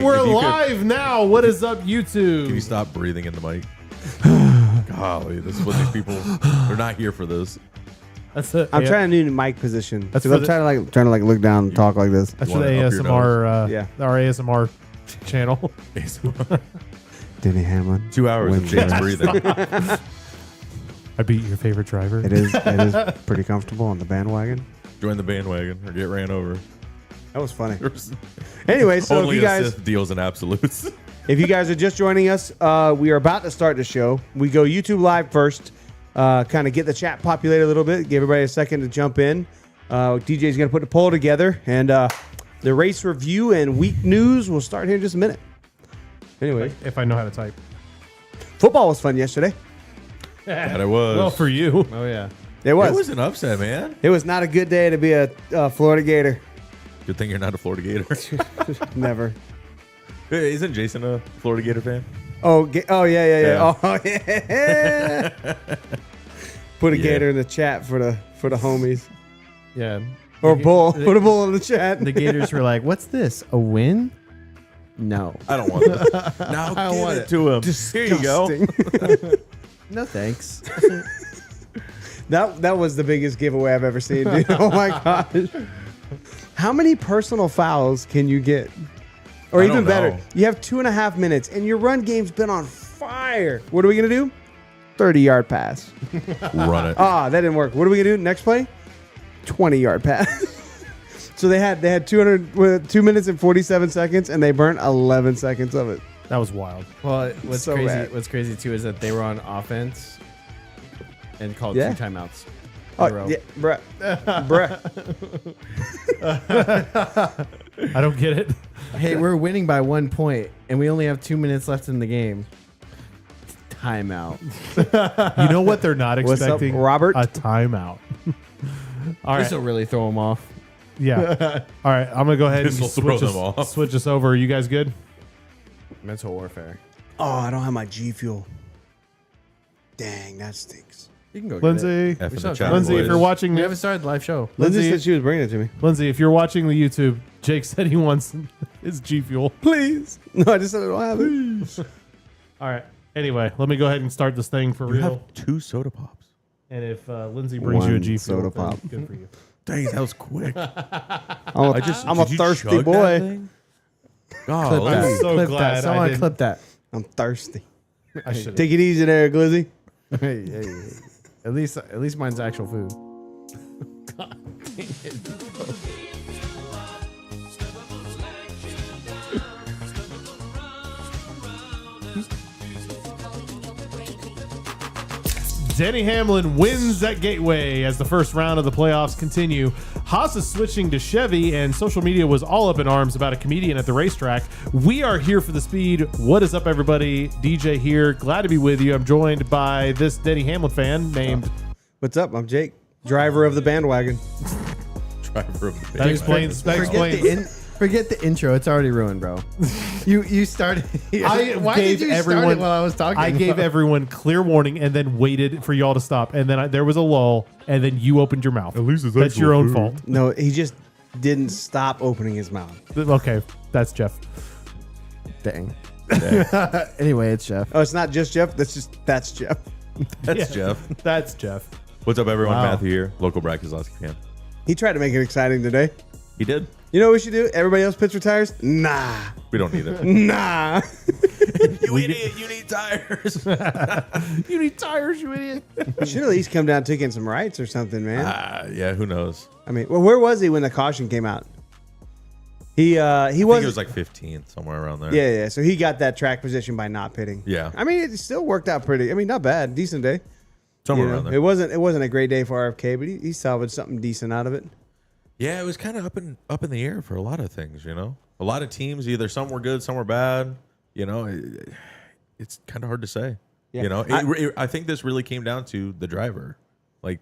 We're live now. What is up, YouTube? Can you stop breathing in the mic? Golly, this is what these people, they're not here for this. That's it. I'm trying a new mic position. That's I'm trying to look down and talk like this. That's for the ASMR. Yeah. Our ASMR channel. Denny Hamlin. 2 hours of James breathing. I beat your favorite driver. It is pretty comfortable on the bandwagon. Join the bandwagon or get ran over. That was funny. Anyway, so Only if you guys Sith deals in absolutes. if you guys are just joining us, we are about to start the show. We go YouTube Live first, kind of get the chat populated a little bit, give everybody a second to jump in. DJ's going to put the poll together, and the race review and week news will start here in just a minute. Anyway, If I know how to type. football was fun yesterday. That it was. Well, for you. Oh, yeah. It was. It was an upset, man. It was not a good day to be a Florida Gator. Good thing you're not a Florida Gator. Never. Hey, isn't Jason a Florida Gator fan? Oh, yeah. Yeah. Oh, yeah. Put a gator in the chat for the homies. Yeah. Or bull. Put a bull in the chat. The Gators were like, what's this? A win? No. I don't want it. Now I give want it it. to him. Here you go. Disgusting. No, thanks. That was the biggest giveaway I've ever seen, dude. Oh my gosh. How many personal fouls can you get? Or I even don't better, know. you have 2.5 minutes and your run game's been on fire. What are we going to do? 30-yard pass. Run it. That didn't work. What are we going to do? Next play? 20-yard pass. So they had 2 minutes and 47 seconds and they burnt 11 seconds of it. That was wild. Well, what's So crazy? bad. What's crazy too is that they were on offense and called Yeah. 2 timeouts. Oh, in a row. yeah, bruh. I don't get it. Hey, we're winning by 1 point, and we only have 2 minutes left in the game. Timeout. You know what they're not What's up, expecting? Robert? A timeout. All This right. will really throw them off. Yeah. All right. I'm going to go ahead and This'll throw switch them off. switch us over. Are you guys good? Mental warfare. Oh, I don't have my G Fuel. Dang, that stinks. You can go. Lindsay. F in saw the it. chat, Lindsay, if boys. you're watching We haven't started the live show. Lindsay Lindsay- said she was bringing it to me. Lindsay, if you're watching the YouTube, Jake said he wants his G Fuel. Please. No, I just said I don't have it. All right. Anyway, let me go ahead and start this thing for You real. have 2 soda pops. And if Lindsay brings you a One G Fuel, soda pop. good for you. Dang, that was quick. I'm a Did you thirsty chug that boy. thing? Clip Golly. that. so clip glad that. Someone I didn't- clip that. I'm thirsty. I should. Take it easy there, Glizzy. Hey. At least mine's actual food. Denny Hamlin wins at Gateway as the first round of the playoffs continue. Haas is switching to Chevy, and social media was all up in arms about a comedian at the racetrack. We are here for the speed. What is up, everybody? DJ here. Glad to be with you. I'm joined by this Denny Hamlin fan named. What's up? I'm Jake, driver of the bandwagon. Driver of the That explains. That explains. Forget the intro. It's already ruined, bro. You started. Why did you start it while I was talking? I gave everyone clear warning and then waited for y'all to stop. And then there was a lull, and then you opened your mouth. At least that's your own fault. No, he just didn't stop opening his mouth. Okay, that's Jeff. Dang. Anyway, it's Jeff. Oh, it's not just Jeff. That's Jeff. That's Yeah. Jeff. That's Jeff. What's up, everyone? Wow. Matthew here, local Brad Keselowski fan. He tried to make it exciting today. He did. You know what we should do? Everybody else pitch for tires? Nah. We don't need it. Nah. You idiot! You need tires. You need tires, you idiot. Should at least come down taking some rights or something, man. Yeah, who knows? I mean, well, where was he when the caution came out? He I think was it was like 15th, somewhere around there. yeah. So he got that track position by not pitting. Yeah. I mean, it still worked out pretty. I mean, not bad, decent day. Somewhere You know, around there. It wasn't a great day for RFK, but he salvaged something decent out of it. Yeah, it was kind of up in the air for a lot of things. You know, a lot of teams, either some were good, some were bad. You know, it's kind of hard to say. Yeah. You know, I think this really came down to the driver. Like,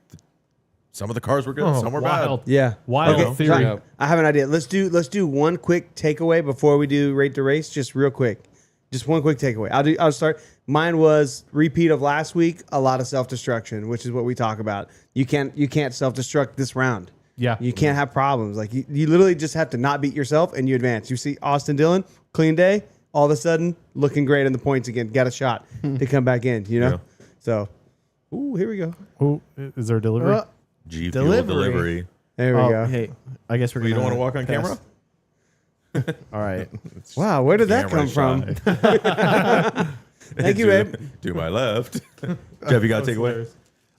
some of the cars were good, some were wild. bad. Yeah. Wild Okay, theory. so I have an idea. Let's do one quick takeaway before we do rate the race. Just real quick. Just one quick takeaway. I'll start. Mine was repeat of last week, a lot of self-destruction, which is what we talk about. You can't self-destruct this round. Yeah. You can't have problems. Like you literally just have to not beat yourself and you advance. You see Austin Dillon, clean day, all of a sudden looking great in the points again. Got a shot to come back in, you know? Yeah. So, here we go. Oh, is there a delivery? G Fuel delivery. There we go. Hey, I guess we're You going don't want to walk on camera? All right. Wow, where did that come Camera from? Thank you, babe. To my left. Jeff, you got to take away?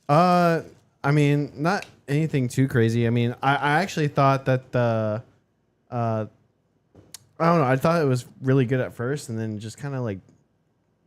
I mean, not anything too crazy. I mean, I actually thought that the, I don't know. I thought it was really good at first, and then just kind of like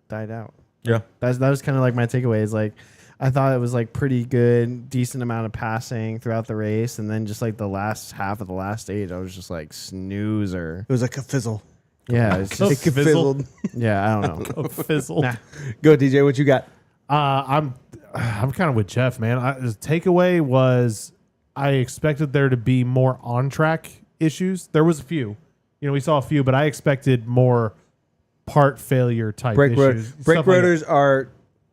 died out. Yeah. That was kind of like my takeaway. Is like, I thought it was like pretty good, decent amount of passing throughout the race, and then just like the last half of the last 8, I was just like snoozer. It was like a fizzle. Yeah, it's Oh, just, It fizzled. yeah. I don't know. A fizzle. Nah. Go, DJ. What you got? I'm kind of with Jeff, man. The takeaway was I expected there to be more on track issues. There was a few, we saw a few, but I expected more part failure type issues. Brake rotors are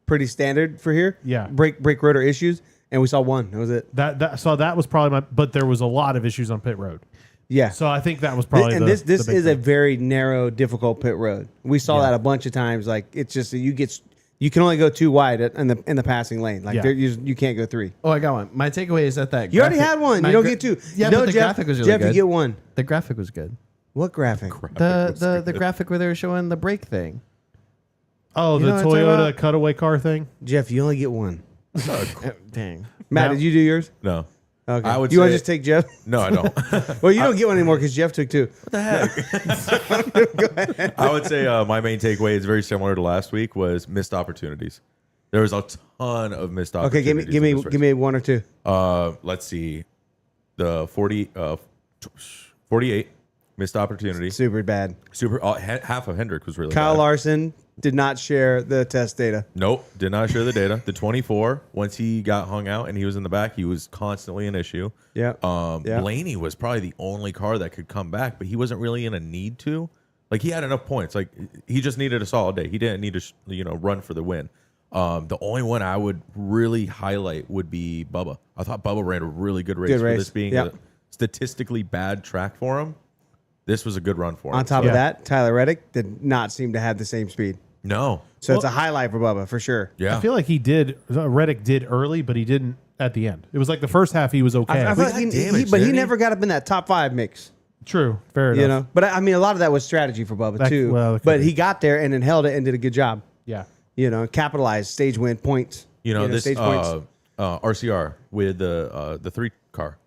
pretty standard for here. Yeah. Brake rotor issues, and we saw one. That was it. That was probably but there was a lot of issues on pit road. Yeah. So I think that was probably this the big is a thing. very narrow, difficult pit road. We saw that a bunch of times. Like it's just you can only go 2 wide in the passing lane. Like Yeah. you can't go 3. Oh, I got one. My takeaway is that You already had one. You don't get 2. Yeah, no, but the Jeff, graphic was really Jeff, good. you get 1. The graphic was good. What graphic? The graphic where they were showing the brake thing. Oh, You the know what I'm talking Toyota about? cutaway car thing. Jeff, you only get 1. Dang. Matt, No. did you do yours? No. Okay. I would you want to say- just take Jeff? No, I don't. Well, you don't get one anymore because Jeff took 2. What the heck? I would say my main takeaway is very similar to last week was missed opportunities. There was a ton of missed Okay, opportunities. give me 1 or 2. Let's see. The 48 missed opportunity. Super bad. Half of Hendrick was really Kyle bad. Larson did not share the test data. Nope, did not share the data. The 24, once he got hung out and he was in the back, he was constantly an issue. Yeah. Yeah. Blaney was probably the only car that could come back, but he wasn't really in a need to. Like he had enough points. Like he just needed a solid day. He didn't need to run for the win. The only one I would really highlight would be Bubba. I thought Bubba ran a really good race. Good For race. this being Yep. a statistically bad track for him. This was a good run for him. On top Yeah. of that, Tyler Reddick did not seem to have the same speed. No. So it's a highlight for Bubba for sure. Yeah. I feel like Reddick did early, but he didn't at the end. It was like the first half he was okay. I feel like got he damaged, but he didn't he? never got up in that top 5 mix. True, fair enough. You know, but I mean, a lot of that was strategy for Bubba That- too. well, it could but be. he got there and then held it and did a good job. Yeah. You know, capitalized, stage win, points. This stage points. RCR with the 3 car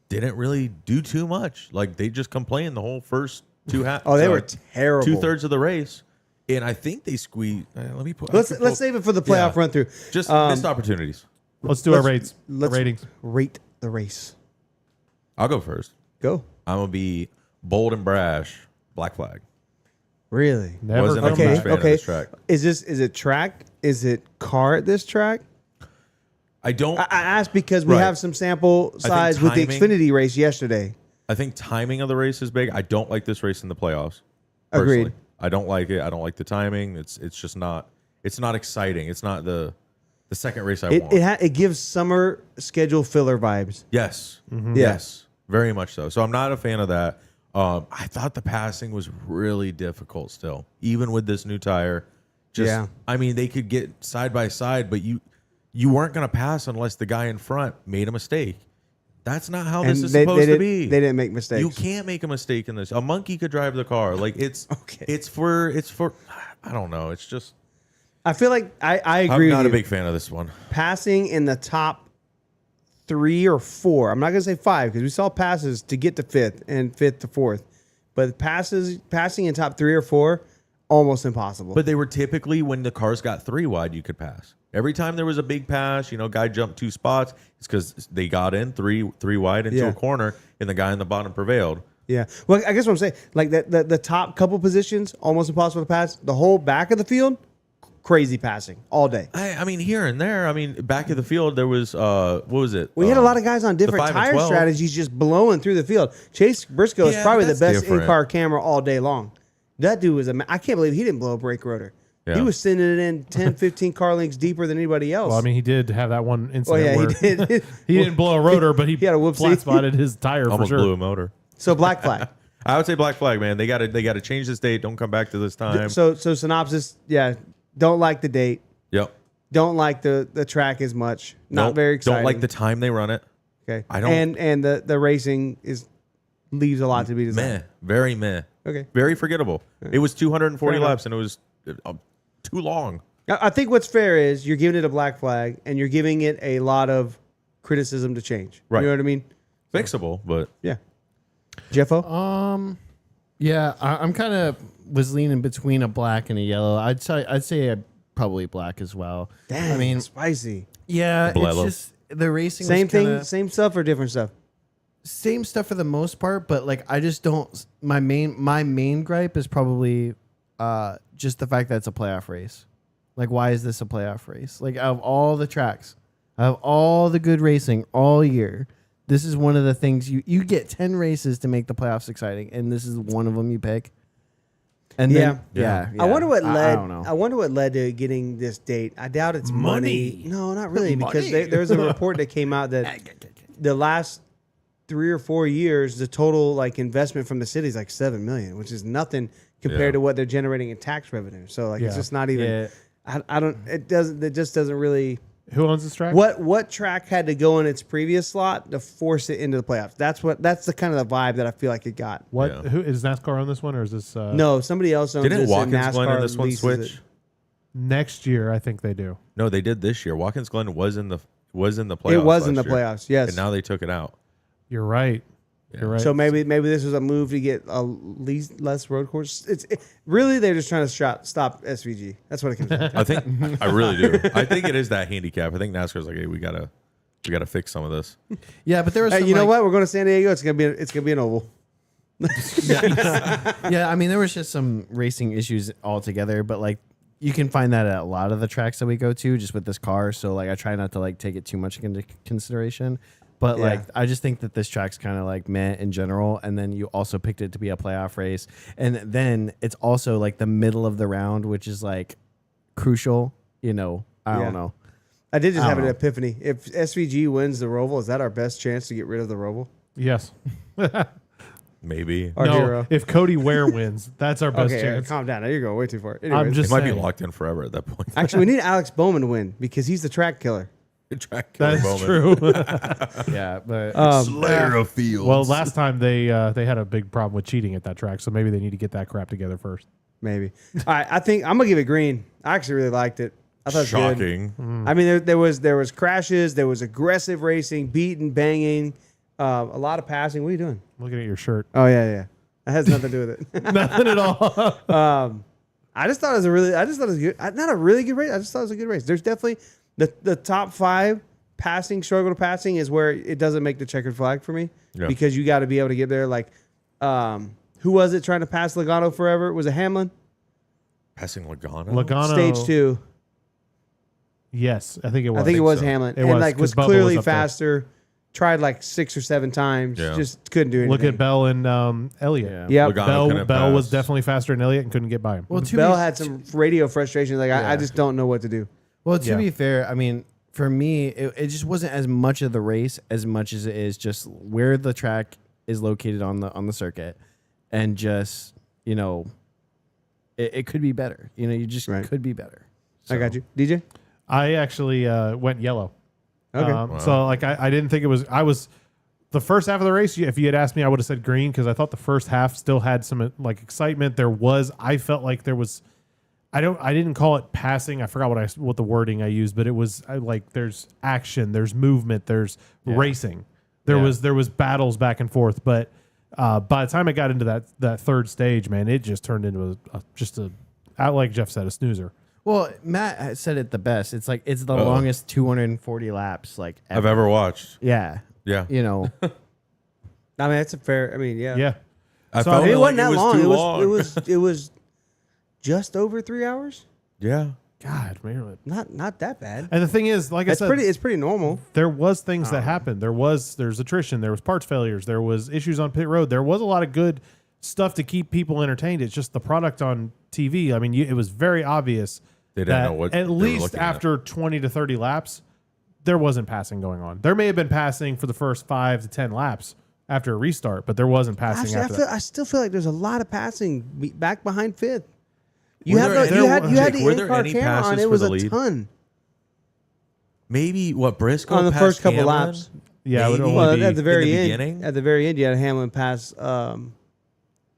didn't really do too much. Like they just complained the whole first 2 half. Oh, they were terrible. 2/3 of the race, and I think they squeezed. Let me put. Let's save it for the playoff run through. Just missed opportunities. Let's do our ratings. Let's Ratings. rate the race. I'll go first. Go. I'm gonna be bold and brash. Black flag. Really? Never Wasn't a come huge Okay. back. fan of Okay. this track. Is it track? Is it car at this track? I don't. I asked because we Right. have some sample think size with the timing- Xfinity race yesterday. I think timing of the race is big. I don't like this race in the playoffs. Agreed. Personally. I don't like it. I don't like the timing. It's just not. It's not exciting. It's not the second race I want. It gives summer schedule filler vibes. Yes. Yeah. Yes. Very much so. So I'm not a fan of that. I thought the passing was really difficult still, even with this new tire. Yeah. I mean, they could get side by side, but you weren't going to pass unless the guy in front made a mistake. That's not how this is supposed to be. They didn't make mistakes. You can't make a mistake in this. A monkey could drive the car. Like it's Okay. It's for. I don't know. It's just. I feel like I I'm agree not a with you. big fan of this one. Passing in the top 3 or 4. I'm not going to say 5 because we saw passes to get to 5th and 5th to 4th. But passing in top 3 or 4, almost impossible. But they were typically when the cars got 3 wide, you could pass. Every time there was a big pass, guy jumped 2 spots. It's because they got in three wide into Yeah. a corner, and the guy in the bottom prevailed. yeah. Well, I guess what I'm saying, like the top couple positions, almost impossible to pass. The whole back of the field, crazy passing all day. I mean, here and there. I mean, back of the field, there was what was it? We had a lot of guys on different 5 and tire 12. strategies just blowing through the field. Chase Briscoe is Yeah, probably the that's best different. in-car camera all day long. That dude was I can't believe he didn't blow a brake rotor. Yeah. He was sending it in 10, 15 car lengths deeper than anybody else. Well, I mean, he did have that one oh, incident yeah, where he did. he didn't blow a rotor, but he He had a whoopsie. flat spotted his tire for Almost sure. blew a motor. So black flag. I would say black flag, man. They gotta change this date. Don't come back to this time. So synopsis, yeah. Don't like the date. Yep. Don't like the track as much. Not very exciting. Don't like the time they run it. Okay. I don't- And the racing leaves a lot to be desired. Meh. Very meh. Okay. Very forgettable. It was 240 Fair enough. laps and it was too long. I think what's fair is you're giving it a black flag and you're giving it a lot of criticism to change. Right. You know what I mean? Fixable, but Yeah. Jeffo? Yeah, I'm kind of was leaning between a black and a yellow. I'd say probably black as well. Damn, I mean, spicy. yeah, Blello. it's just the racing. Same was thing, kinda, same stuff or different stuff? same stuff for the most part, but like I just don't. My main gripe is probably just the fact that it's a playoff race. Like, why is this a playoff race? Like, out of all the tracks, out of all the good racing all year, this is one of the things you get 10 races to make the playoffs exciting, and this is one of them you pick. And then, Yeah. yeah. I wonder what I led. don't know. I wonder what led to getting this date. I doubt it's money. No, not really, because Money. there's a report that came out that the last 3 or 4 years, the total like investment from the city is like $7 million, which is nothing compared Yeah. to what they're generating in tax revenue. So like it's Yeah. just not even. Yeah. I don't. It doesn't. It just doesn't really. Who owns this track? What track had to go in its previous slot to force it into the playoffs? That's the kind of the vibe that I feel like it got. What? Yeah. Who is NASCAR on this one, or is this No, somebody else owns didn't this. and Watkins Glen in NASCAR this one leases switch? it. next year? I think they do. No, they did this year. Watkins Glen was in the playoffs. It was in the last year, playoffs. Yes. and now they took it out. You're right. Yeah. You're right. So maybe this was a move to get less road course. Really they're just trying to stop SVG. That's what it comes down to. I think I really do. I think it is that handicap. I think NASCAR's like, hey, we gotta fix some of this. Yeah, but there was Hey, some, you know like- what? We're going to San Diego. It's gonna be an oval. Yeah, I mean, there was just some racing issues altogether, but like you can find that at a lot of the tracks that we go to just with this car. So like I try not to like take it too much into consideration. But Yeah. like I just think that this track's kind of like meh in general, and then you also picked it to be a playoff race, and then it's also like the middle of the round, which is like crucial. You know, I Yeah. don't know. I did just I have an don't know. epiphany. If SVG wins the Roval, is that our best chance to get rid of the Roval? yes. Maybe Or no, Hero? if Cody Ware wins, that's our best Okay, chance. calm down. Now you're going way too far. I'm Anyways. just it might be saying. locked in forever at that point. Actually, we need Alex Bowman to win because he's the track killer. Track killer That's moment. true. Yeah, but Slayer of fields. Well, last time they had a big problem with cheating at that track, so maybe they need to get that crap together first. Maybe. All right, I think I'm gonna give it green. I actually really liked it. I thought it was good. Shocking. I mean, there was crashes, there was aggressive racing, beating, banging, a lot of passing. What are you doing? Looking at your shirt, Oh yeah. That has nothing to do with it. nothing at all. I just thought it was good. Not a really good race. I just thought it was a good race. There's definitely the top 5 passing, struggle to passing is where it doesn't make the checkered flag for me Yeah. because you got to be able to get there. Like, who was it trying to pass Logano forever? Was it Hamlin? Passing Logano. Logano, Stage 2. Yes, I think it was. I think it was so. Hamlin. It and was, like was 'cause Bubba clearly was up there. faster. Tried like 6 or 7 times. Yeah. Just couldn't do anything. Look at Bell and Elliott. yeah. Yep. Logano Bell was pass. definitely faster than Elliott and couldn't get by him. Well, to Bell be- had some radio frustration. Like I just don't know what to do. Well, to Yeah. be fair, I mean, for me, it just wasn't as much of the race as much as it is just where the track is located on the circuit, and just it could be better. You just Right. could be better. I got you, DJ. I actually went yellow. Okay. So like I didn't think it was. I was the first half of the race. If you had asked me, I would have said green because I thought the first half still had some like excitement. I felt like there was. I didn't call it passing. I forgot what the wording I used, but it was like there's action, there's movement, there's racing. There was battles back and forth, but by the time I got into that third stage, man, it just turned into like Jeff said, a snoozer. Well, Matt said it the best. It's like it's the longest 240 laps like I've ever watched. Yeah. Yeah. You know. I mean, that's a fair. I mean, yeah. Yeah. I So felt It like wasn't that it was long. too It was, long. it was just over 3 hours. Yeah. God, man. Not that bad. And the thing is, like I said, It's pretty normal. there was things that happened. There's attrition. There was parts failures. There was issues on pit road. There was a lot of good stuff to keep people entertained. It's just the product on TV. I mean, it was very obvious They didn't that know what they at were least looking at. after 20 to 30 laps, there wasn't passing going on. There may have been passing for the first 5 to 10 laps after a restart, but there wasn't passing Actually, after that. I still feel like there's a lot of passing back behind fifth. You Were had there- the, you had Jake, the were there in-car any camera on. passes It for was the a lead? ton Maybe what Briscoe on the passed first couple Hamlin? laps. Yeah, it would Maybe. only Well, be at the very in the end, beginning? at the very end, you had Hamlin pass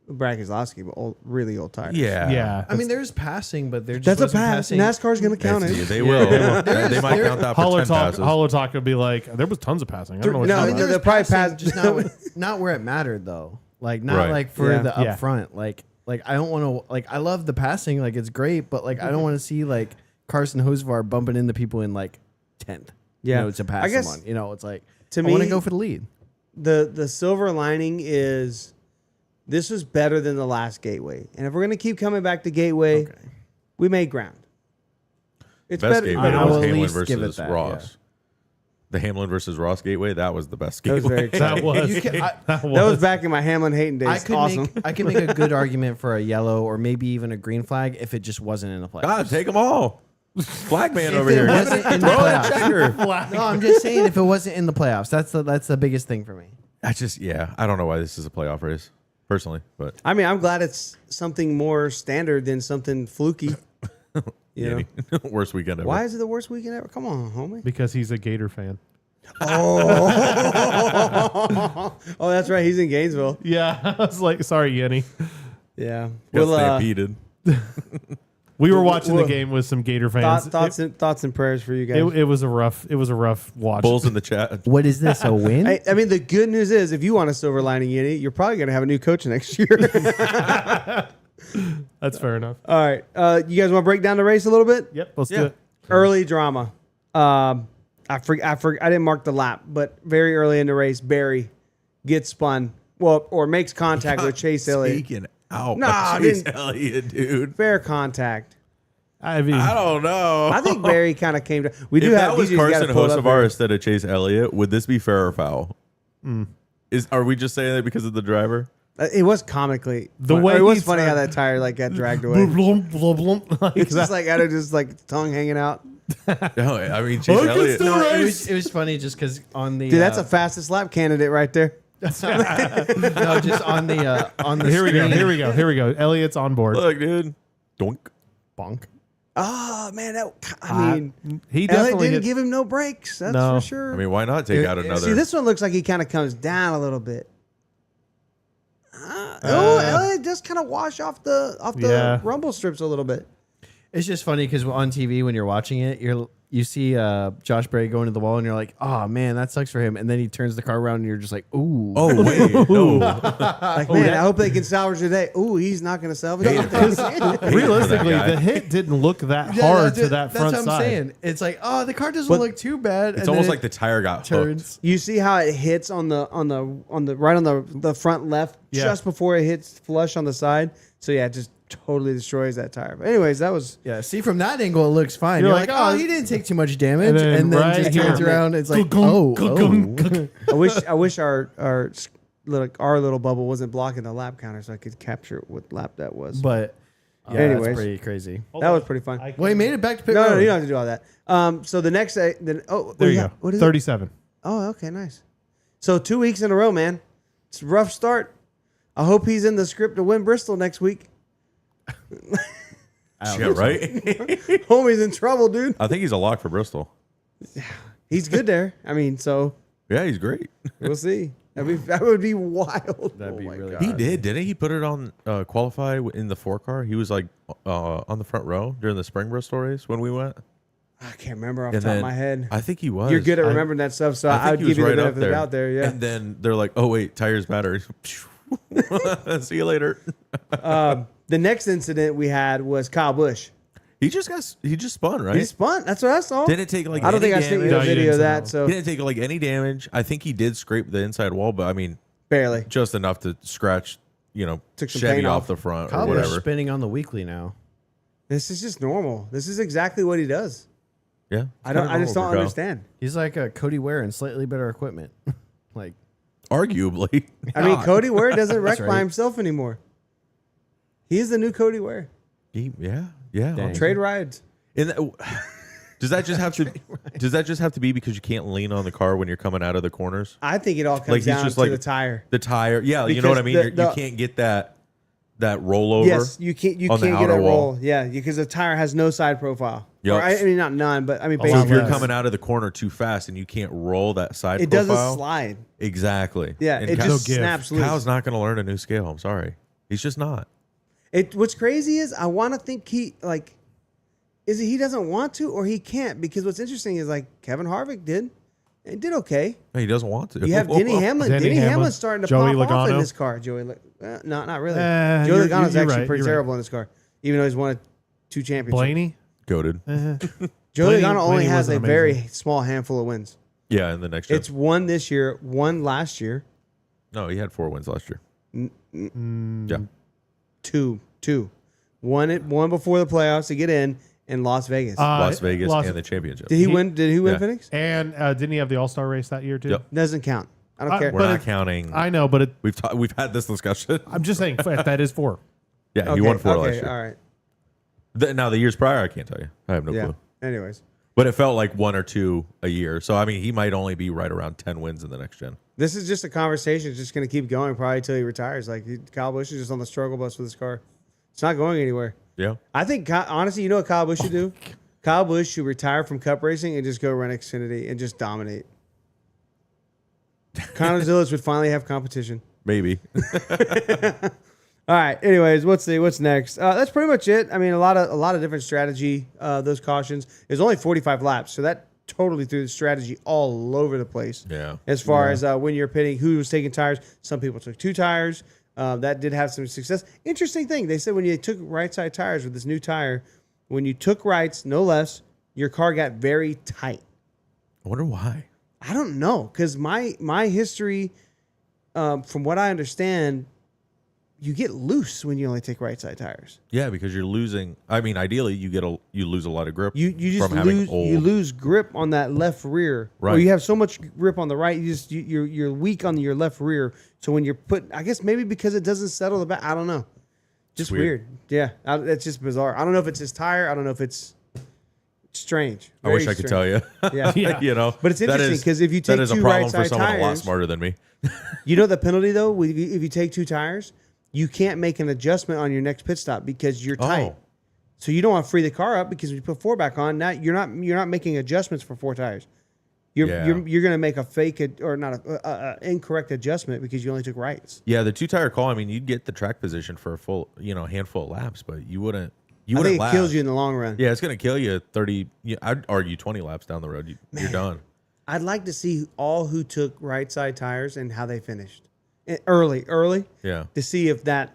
Brad Keselowski, but really old tires. Yeah. yeah. I mean, there's passing, but they're just That's a wasn't pass. passing. NASCAR's going to count That's- it. They will. They might count that for 10 passes. Holo Talk would be like, there was tons of passing. I don't know what No, you're I talking mean, about. they'll probably passing, pass- just not where it mattered though. Like not Right. like for Yeah. the Yeah. upfront. Like I don't want to like I love the passing. Like it's great, but like I don't want to see like Carson Hocevar bumping into people in like 10th. Yeah. You know, to pass I guess someone. You know, it's like to I want me- to go for the lead. The silver lining is this was better than the last Gateway. And if we're going to keep coming back to Gateway, Okay. we made ground. It's Best better. gateway I was will at Hamlin least give it versus that, Ross. The Hamlin versus Ross gateway, that was the best That was gateway. very exciting. That was. You can- I- that That was back in my Hamlin Hayton days. I could Awesome. I could make a good argument for a yellow or maybe even a green flag if it just wasn't in the playoffs. God, take them all. Flag man If over it here. wasn't in the Throw in a playoffs. checker. No, I'm just saying if it wasn't in the playoffs, that's the biggest thing for me. I don't know why this is a playoff race, personally, but I mean, I'm glad it's something more standard than something fluky. You know? yeah, worst weekend ever. Why is it the worst weekend ever? Come on, homie. because he's a Gator fan. Oh, that's right. He's in Gainesville. Yeah, I was like, sorry, Yenny. Yeah. Got Well, stampeded. We were watching the Well, game with some Gator fans. thoughts and prayers for you guys. It was a rough watch. Bulls in the chat. What is this, a win? I mean, the good news is, if you want a silver lining, Yeti, you're probably going to have a new coach next year. That's fair enough. All right. You guys want to break down the race a little bit? Yep, let's Yeah. do it. Early drama. I didn't mark the lap, but very early in the race, Barry gets spun, or makes contact with Chase Elliott. Speaking out. Nah, Chase didn't- Elliott, dude. Fair contact. I mean, I don't know. I think Barry kind of came to. We do if have that was DJ's gotta Carson pull it up Hocevar there. instead of Chase Elliott, would this be fair or foul? Are we just saying that because of the driver? It was comically. The fun- way or it was he's, funny how that tire got dragged away. blum, blum, blum, like It's just that. like out of just like tongue hanging out. No, I mean Chase I can Elliott. still- No, race. it was funny just because on the Dude, that's a fastest lap candidate right there. no, just on the Here we go. screen. Here we go. Elliot's on board. Look, dude. Doink. Bonk. Oh man, I mean, He Elliott definitely didn't hit, give him no breaks. That's No. for sure. I mean, why not take out another? See, this one looks like he kind of comes down a little bit. Elliott just kind of wash off the Yeah. rumble strips a little bit. It's just funny because on TV when you're watching it, you see Josh Berry going to the wall and you're like, oh man, that sucks for him. And then he turns the car around and you're just like, ooh. oh wait, no. Like, man, I hope they can salvage today. Ooh, he's not going to salvage Hate it. realistically, guy. the hit didn't look that Yeah, hard that's to it. that front That's what I'm side. saying. It's like, oh, the car doesn't But look too bad. It's almost like the tire got hooked. turns. You see how it hits on the right on the front left, Yeah. just before it hits flush on the side. So yeah, it just totally destroys that tire. But anyways, that was Yeah, see from that angle, it looks fine. You're You're, like, like, oh, oh, he didn't take too much damage, and then and then right just here- turns around. It's like, Gung, oh, gung, gung, gung. I wish our little bubble wasn't blocking the lap counter, so I could capture what lap that was. But yeah, Anyways. that's pretty crazy. that was pretty fun. I- Well, he made it back to pit No, road. you don't have to do all that. So the next day, There you go. What is it? 37. Oh, okay, nice. So 2 weeks in a row, man. It's a rough start. I hope he's in the script to win Bristol next week. Yeah, right. Homie's in trouble, dude. I think he's a lock for Bristol. He's good there. I mean, so Yeah, he's great. we'll see. That would be wild. That'd be my really God. He didn't he? Put it on qualify in the 4 car. He was like on the front row during the spring Bristol race when we went. I can't remember off the And top of then my head. I think he was. You're good at remembering that stuff, so I would think he give you was the right up benefit of the doubt there. Yeah. And then they're like, "Oh wait, tires battery." See you later. The next incident we had was Kyle Busch. He just spun, right? He spun. That's what I saw. Didn't take like I don't any think I seen damage. the No, you video didn't of see that. that. So He didn't take like any damage. I think he did scrape the inside wall, but I mean, barely. just enough to scratch, Took some Chevy paint off off. the front Kyle or Busch whatever. spinning on the weekly now. This is just normal. This is exactly what he does. Yeah, I just don't understand. He's like a Cody Ware in slightly better equipment. Like, Arguably, I mean, Cody Ware doesn't wreck That's by right. himself anymore. He's the new Cody Ware. yeah. Dang. Trade rides. In that, Does that just have to? Does that just have to be because you can't lean on the car when you're coming out of the corners? I think it all comes Like he's down just to like the tire. The tire, yeah. You Because know what I mean. the- You can't get that rollover. Yes, you can't. You on can't the get outer a wall. roll. Yeah, because the tire has no side profile. Yup. Or, I mean, not none, but I mean, lot So if you're less. coming out of the corner too fast and you can't roll that side it profile, doesn't slide. exactly. Yeah, And it Kyle- just give. snaps loose. Kyle's not going to learn a new scale. I'm sorry, he's just not. What's crazy is I want to think he doesn't want to or he can't, because what's interesting is like Kevin Harvick did and did okay. No, he doesn't want to. You have Denny Hamlin. Denny Denny Hamlin, Hamlin's starting to Joey pop off in Logano. this car. No, not really. You're Joey Logano's you're actually right, pretty you're terrible in this car, even though he's won 2 championships. Blaney. Goated. Joey Blaney- Logano only Blaney has a wasn't very amazing. small handful of wins. Yeah, in the next year. It's one this year, one last year, No, he had 4 wins last year. Yeah. two. One before the playoffs to get in Las Vegas. Las Vegas and the championship. Did he win? Did he win Yeah. Phoenix? And didn't he have the All Star race that year too? Yep. Doesn't count. I don't care. We're But not it- counting. I know, but We've had this discussion. I'm just saying that is 4. Yeah, he won 4 last okay, year. all right. Now the years prior, I can't tell you. I have no Yeah. clue. Anyways, But it felt like 1 or 2 a year. So I mean, he might only be right around 10 wins in the next gen. this is just a conversation. It's just going to keep going probably until he retires. Like Kyle Busch is just on the struggle bus with his car. It's not going anywhere. Yeah. I think honestly, you know what Kyle Busch should do? Kyle Busch should retire from Cup racing and just go run Xfinity and just dominate. Conor Zillis would finally have competition. Maybe. All right. Anyways, what's next? That's pretty much it. I mean, a lot of different strategy. Those cautions. There's only 45 laps, so that totally threw the strategy all over the place. Yeah. As far as when you're pitting, who was taking tires. Some people took 2 tires. That did have some success. Interesting thing. They said when you took right side tires with this new tire, when you took rights, no less, your car got very tight. I wonder why. I don't know, because my history, from what I understand, you get loose when you only take right side tires. Yeah, because you're losing. I mean, ideally, you lose a lot of grip. You just from having lose old. you lose grip on that left rear. Or Right. you have so much grip on the right, you're weak on your left rear. So when you're I guess maybe because it doesn't settle the back. I don't know. Just weird. Yeah, it's just bizarre. I don't know if it's his tire. I don't know if it's strange. I wish I could tell you. Yeah. Yeah. You know, But it's that interesting, is- 'cause if you that take is a 2 problem for right-side someone a lot tires- smarter than me. You know the penalty though, if you take 2 tires, you can't make an adjustment on your next pit stop because you're tight. Oh. So you don't want to free the car up, because when you put 4 back on, now you're not making adjustments for 4 tires. You're going to make a or not a incorrect adjustment because you only took rights. Yeah, the 2-tire call. I mean, you'd get the track position for a full, handful of laps, but you wouldn't. You I wouldn't think it last. kills you in the long run. Yeah, it's gonna kill you 30. I'd argue 20 laps down the road. You're done. I'd like to see all who took right side tires and how they finished early, Yeah, to see if that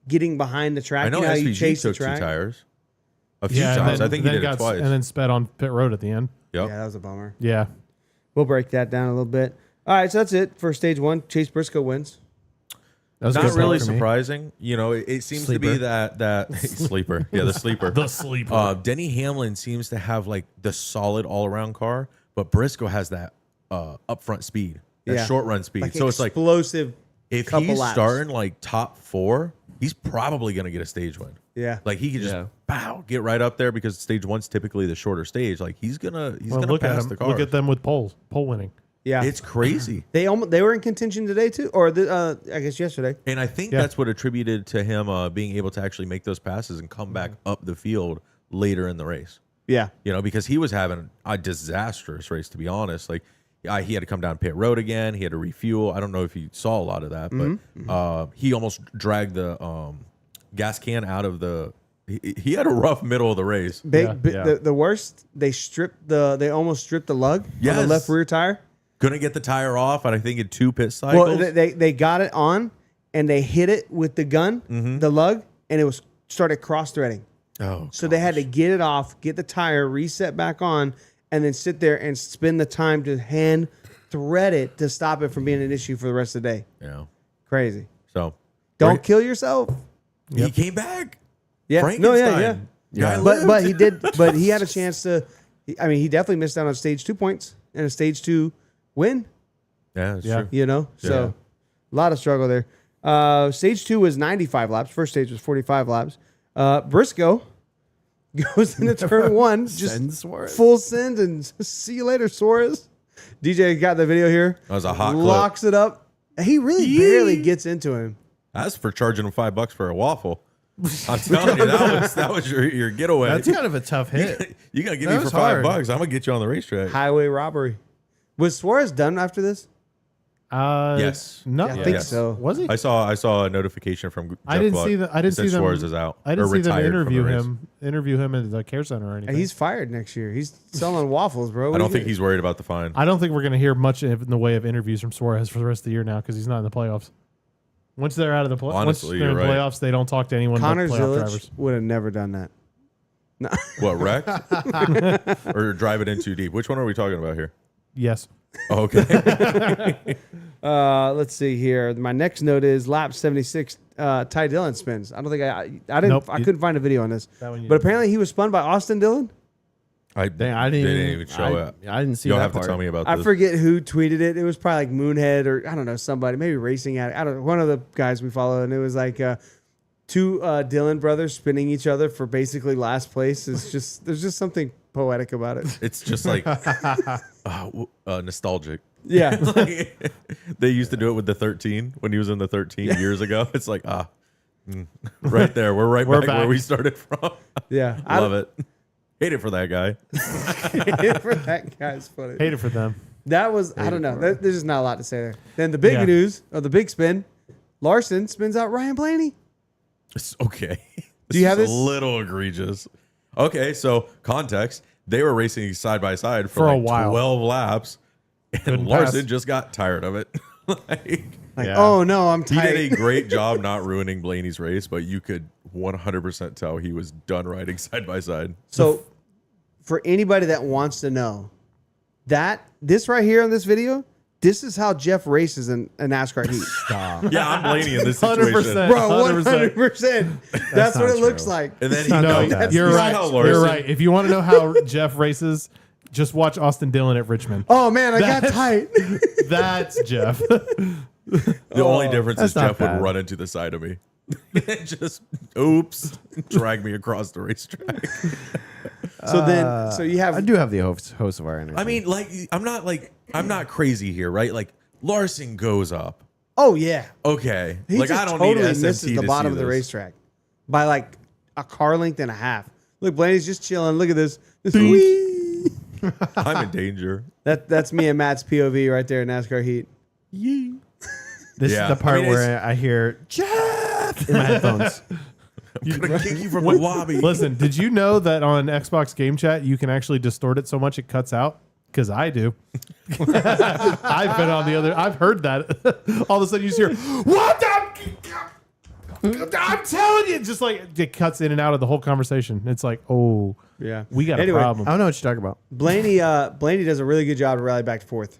getting behind the track. I know how you SVG chase the took 2 track. tires a few Yeah, times. and I think he then did it got twice. and then sped on pit road at the end. Yep. Yeah, that was a bummer. Yeah. We'll break that down a little bit. All right, so that's it for stage 1. Chase Briscoe wins. That was a Not good really pick for me. surprising. It seems to be Sleeper. that sleeper. Yeah, the sleeper. The sleeper. Denny Hamlin seems to have like the solid all around car, but Briscoe has that upfront speed, that Yeah. short run speed. So it's like explosive. if couple he's laps. starting like top 4, he's probably gonna get a stage win. Yeah. Like he could just Yeah. get right up there because stage 1's typically the shorter stage. Like he's gonna Look at pass him. the car. Look at them with pole winning. Yeah. It's crazy. They were in contention today too, or I guess yesterday. And I think Yeah. that's what attributed to him being able to actually make those passes and come back up the field later in the race. Yeah. Because he was having a disastrous race, to be honest. Like, he had to come down pit road again. He had to refuel. I don't know if you saw a lot of that, but he almost dragged the gas can out of the. He had a rough middle of the race. The worst, they almost stripped the lug on the Yes. left rear tire. Couldn't get the tire off, and I think in 2 pit cycles. Well, they got it on and they hit it with the gun, the lug, and it started cross threading. oh, So they had to get it off, get the tire reset back on, and then sit there and spend the time to hand thread it to stop it from being an issue for the rest of the day. yeah. Crazy. So Don't kill yourself. he came back. Yeah. No, yeah. Guy But lived. he did. But he had a chance to. He definitely missed out on stage 2 points and a stage 2 win. Yeah, that's Yeah. true. So a lot of struggle there. Stage 2 was 95 laps. First stage was 45 laps. Briscoe goes into turn one, just Send Suarez. full send, and see you later, Suarez. DJ got the video here. That was a hot clip. Locks it up. He really barely gets into him. That's for charging him $5 for a waffle. I'm telling you, that was your getaway. That's kind of a tough hit. You gotta give That me for was $5. hard. I'm gonna get you on the racetrack. Highway robbery. Was Suarez done after this? Yes. No, Yeah, I think Yes. so. Was he? I saw a notification from Jeff I didn't Gluck see that. I didn't that see said them. Suarez is out. I didn't or see them retired from the race. interview him at the care center or anything. He's fired next year. He's selling waffles, bro. I don't think he's worried about the fine. I don't think we're going to hear much in the way of interviews from Suarez for the rest of the year now because he's not in the playoffs. Once they're out of the playoffs, once Honestly, they're in you're right. playoffs, they don't talk to anyone Connor but playoff Zilic drivers. would have never done that. No. What, wreck? Or drive it in too deep? Which one are we talking about here? Yes. Oh, okay. Let's see here. My next note is lap 76. Ty Dillon spins. I don't think I didn't. Nope. I couldn't find a video on this. That one you But didn't. apparently he was spun by Austin Dillon. I Didn't even show it. I didn't see You'll that have part. to tell me about I this. forget who tweeted it. It was probably like Moonhead or I don't know somebody, maybe Racing Addict. I don't know, one of the guys we follow, and it was like two Dillon brothers spinning each other for basically last place. It's just there's just something poetic about it. It's just like nostalgic. Yeah, They used to do it with the 13 when he was in the 13 years ago. It's like right there. We're right back where we started from. yeah. Love it. Hate it for that guy. For that guy's funny. Hate it for them. That was I don't know. There's just not a lot to say there. Then the big news of the big spin, Larson spins out Ryan Blaney. It's okay. Do you have is this? A little egregious. Okay, so context. They were racing side by side for a like while. 12 laps. And Couldn't Larson pass. just got tired of it. Like, Yeah. oh no, I'm He tired. did a great job not ruining Blaney's race, but you could 100% tell he was done riding side by side. So, for anybody that wants to know, that this right here in this video, this is how Jeff races in a NASCAR heat. Stop. Yeah, I'm Blaney in this situation. 100%. Bro, 100%. 100%. That's what not it looks true. like. And then he No, that's you're not right. how You're Larson- right. If you want to know how Jeff races, just watch Austin Dillon at Richmond. Oh man, I got tight. That's Jeff. The only difference is that's not Jeff would bad. run into the side of me. Just, oops, drag me across the racetrack. So you have I do have the host of our energy. I mean, I'm not crazy here, right? Like, Larson goes up. oh yeah, Okay. he like, just I don't totally need SMT misses the to bottom see of the this. racetrack by like a car length and a half. Look, Blaney's just chilling. Look at this. Just whee. I'm in danger. That's me and Matt's POV right there in NASCAR heat. this Yeah. is the part I mean, where I hear Jeff in my headphones. I'm gonna kick you from the lobby. Listen, did you know that on Xbox Game Chat you can actually distort it so much it cuts out? Because I do. I've been on the other. I've heard that. All of a sudden you just hear, "What the?" I'm telling you, just like it cuts in and out of the whole conversation. It's like, oh, Yeah, we got Anyway, a problem. I don't know what you're talking about. Blaney does a really good job to rally back to fourth.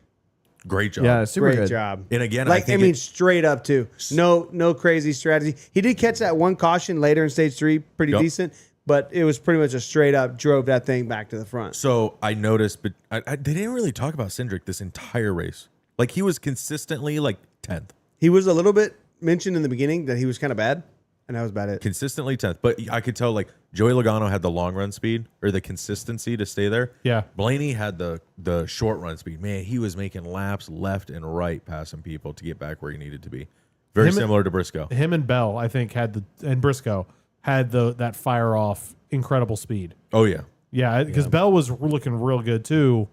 Great job. Yeah, super Great good. job. And again, Like I, think mean, straight up too. No crazy strategy. He did catch that one caution later in stage 3, pretty Yep. decent, but it was pretty much a straight up drove that thing back to the front. So I noticed, but they didn't really talk about Cindric this entire race. Like, he was consistently like 10th. He was a little bit mentioned in the beginning that he was kind of bad, and that was about it. Consistently 10th. But I could tell, like, Joey Logano had the long run speed or the consistency to stay there. Yeah. Blaney had the short run speed. Man, he was making laps left and right, passing people to get back where he needed to be. Very Him- similar to Briscoe. Him and Bell, I think, and Briscoe had that fire off incredible speed. Oh, yeah. Yeah, because Bell was looking real good too.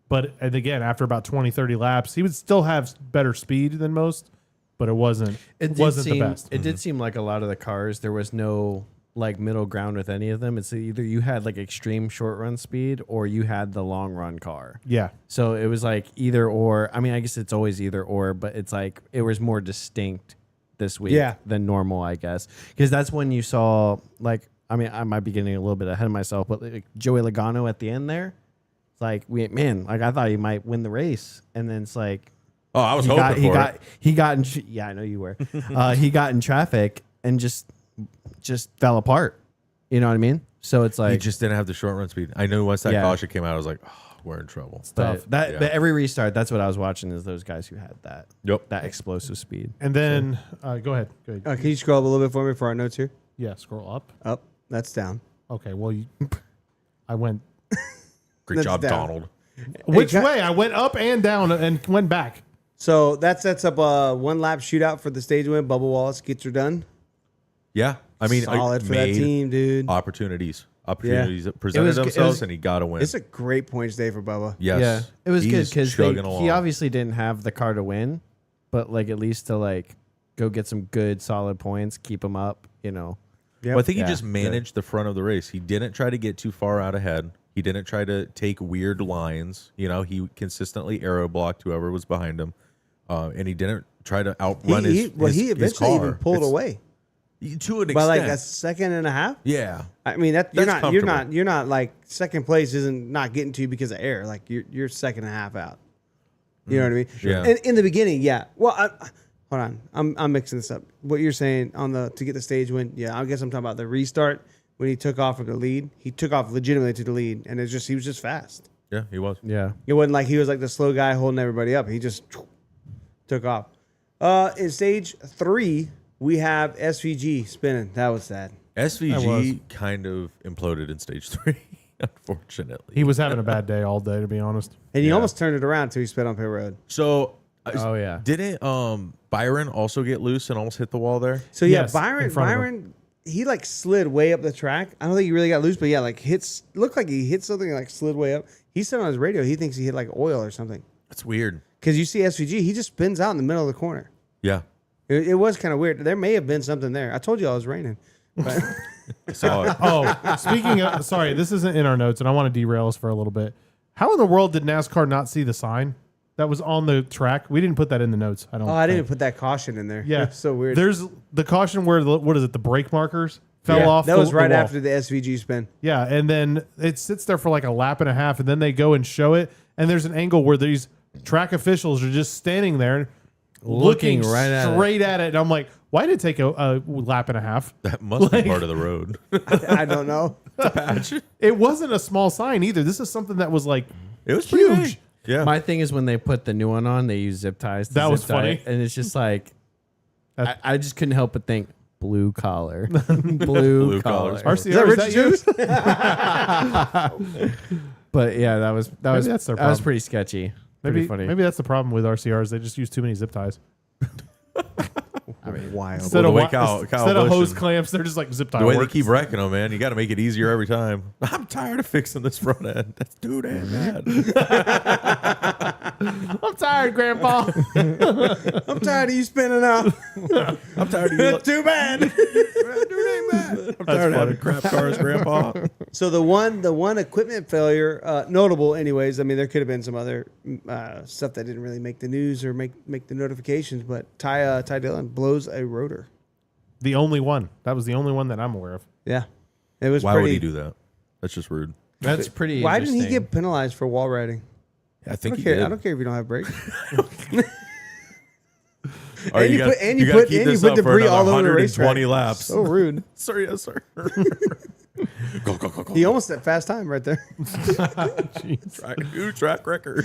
But and again, after about 20, 30 laps, he would still have better speed than most, but it wasn't It wasn't seem, the best. It did seem like a lot of the cars, there was no like middle ground with any of them. It's either you had like extreme short run speed or you had the long run car. Yeah. So it was like either or. I mean, I guess it's always either or, but it's like it was more distinct this week Yeah. than normal, I guess. Because that's when you saw, like, I mean, I might be getting a little bit ahead of myself, but like Joey Logano at the end there, it's like, I thought he might win the race. And then it's like, Oh, I was hoping for it. he got in, yeah, I know you were. He got in traffic and just fell apart. You know what I mean? So it's He like, just didn't have the short run speed. I knew once that Yeah. caution came out, I was like, oh, we're in trouble. Tough. but Yeah. every restart, that's what I was watching is those guys who had that Yep. explosive speed. And then go ahead. Go ahead. Can you scroll up a little bit for me for our notes here? Yeah, scroll up. Up. That's down. Okay, well, I went. Great That's job, down. Donald. Which Hey, way? I went up and down and went back. So that sets up a 1-lap shootout for the stage win. Bubba Wallace gets her done. Yeah, I mean, Solid for that made team, dude. Opportunities Yeah. presented It themselves, was- and he got to win. It's a great points day for Bubba. Yes, Yeah, it was good He's because chugging he along. obviously didn't have the car to win, but like at least to like go get some good solid points, keep him up. Yep. Well, I think Yeah, he just managed the front of the race. He didn't try to get too far out ahead. He didn't try to take weird lines. He consistently aero blocked whoever was behind him, and he didn't try to outrun he his eventually car. even pulled It's- away to an extent. by like a second and a half. Yeah, I mean that That's you're not like second place isn't not getting to you because of air. Like you're second and a half out. You know what I mean? Yeah. And in the beginning, yeah. Well, hold on, I'm mixing this up. What you're saying on to get the stage win? Yeah, I guess I'm talking about the restart when he took off from the lead. He took off legitimately to the lead, and he was just fast. yeah, he was. Yeah, It wasn't like he was like the slow guy holding everybody up. He just took off. In stage 3, we have SVG spinning. That was sad. SVG kind of imploded in stage 3, unfortunately. He was having a bad day all day, to be honest. And he Yeah. almost turned it around until he spit on pit road. So, Oh, yeah. didn't Byron also get loose and almost hit the wall there? So yeah, Yes, in front of Byron, he like slid way up the track. I don't think he really got loose, but yeah, like looked like he hit something and like slid way up. He said on his radio he thinks he hit like oil or something. That's weird. Because you see SVG, he just spins out in the middle of the corner. Yeah, It was kind of weird. There may have been something there. I told you I was raining. But I saw it. Oh, speaking of, sorry, this isn't in our notes, and I want to derail us for a little bit. How in the world did NASCAR not see the sign that was on the track? We didn't put that in the notes. I don't. I didn't think. put that caution in there. Yeah, It's so weird. There's the caution where what is it? The brake markers fell Yeah, off. that was the right wall. after the SVG spin. Yeah, and then it sits there for like a lap and a half, and then they go and show it, and there's an angle where these track officials are just standing there, looking right at it. straight at it, and I'm like, why did it take a lap and a half? That must Like- be part of the road. I don't know. It wasn't a small sign either. This is something that was like It was pretty huge. big. Yeah. My thing is when they put the new one on, they use zip ties. To That was zip tie funny. it, and it's just like That- I just couldn't help but think blue collar, blue collar. collars. Is that RCR, is Rich that you? Juice? But yeah, that was that's their that was problem. pretty sketchy. Pretty Maybe funny. maybe that's the problem with RCRs. They just use too many zip ties. I mean, wild. Instead the of way wa- Kyle instead of Busch hose and- clamps, they're just like zip tie. The way they works. keep wrecking them, man, you got to make it easier every time. I'm tired of fixing this front end. That's too damn bad. I'm tired, Grandpa. I'm tired of you spinning out. I'm tired of you. Too bad. I'm tired of having crap cars, Grandpa. So the one equipment failure, notable anyways. I mean, there could have been some other stuff that didn't really make the news or make the notifications. But Ty Dillon blows a rotor. The only one. That was the only one that I'm aware of. Yeah, it was Why pretty. would he do that? That's just rude. That's pretty. Why didn't he interesting. get penalized for wall riding? I I think don't he care. did. I don't care if you don't have brakes. All right, and you gotta- put- and you gotta put- keep and you this put up for debris another all over the 120 racetrack. laps. So rude. Sir, yes, sir. Go, go, go, go. He almost at fast time right there. New track record.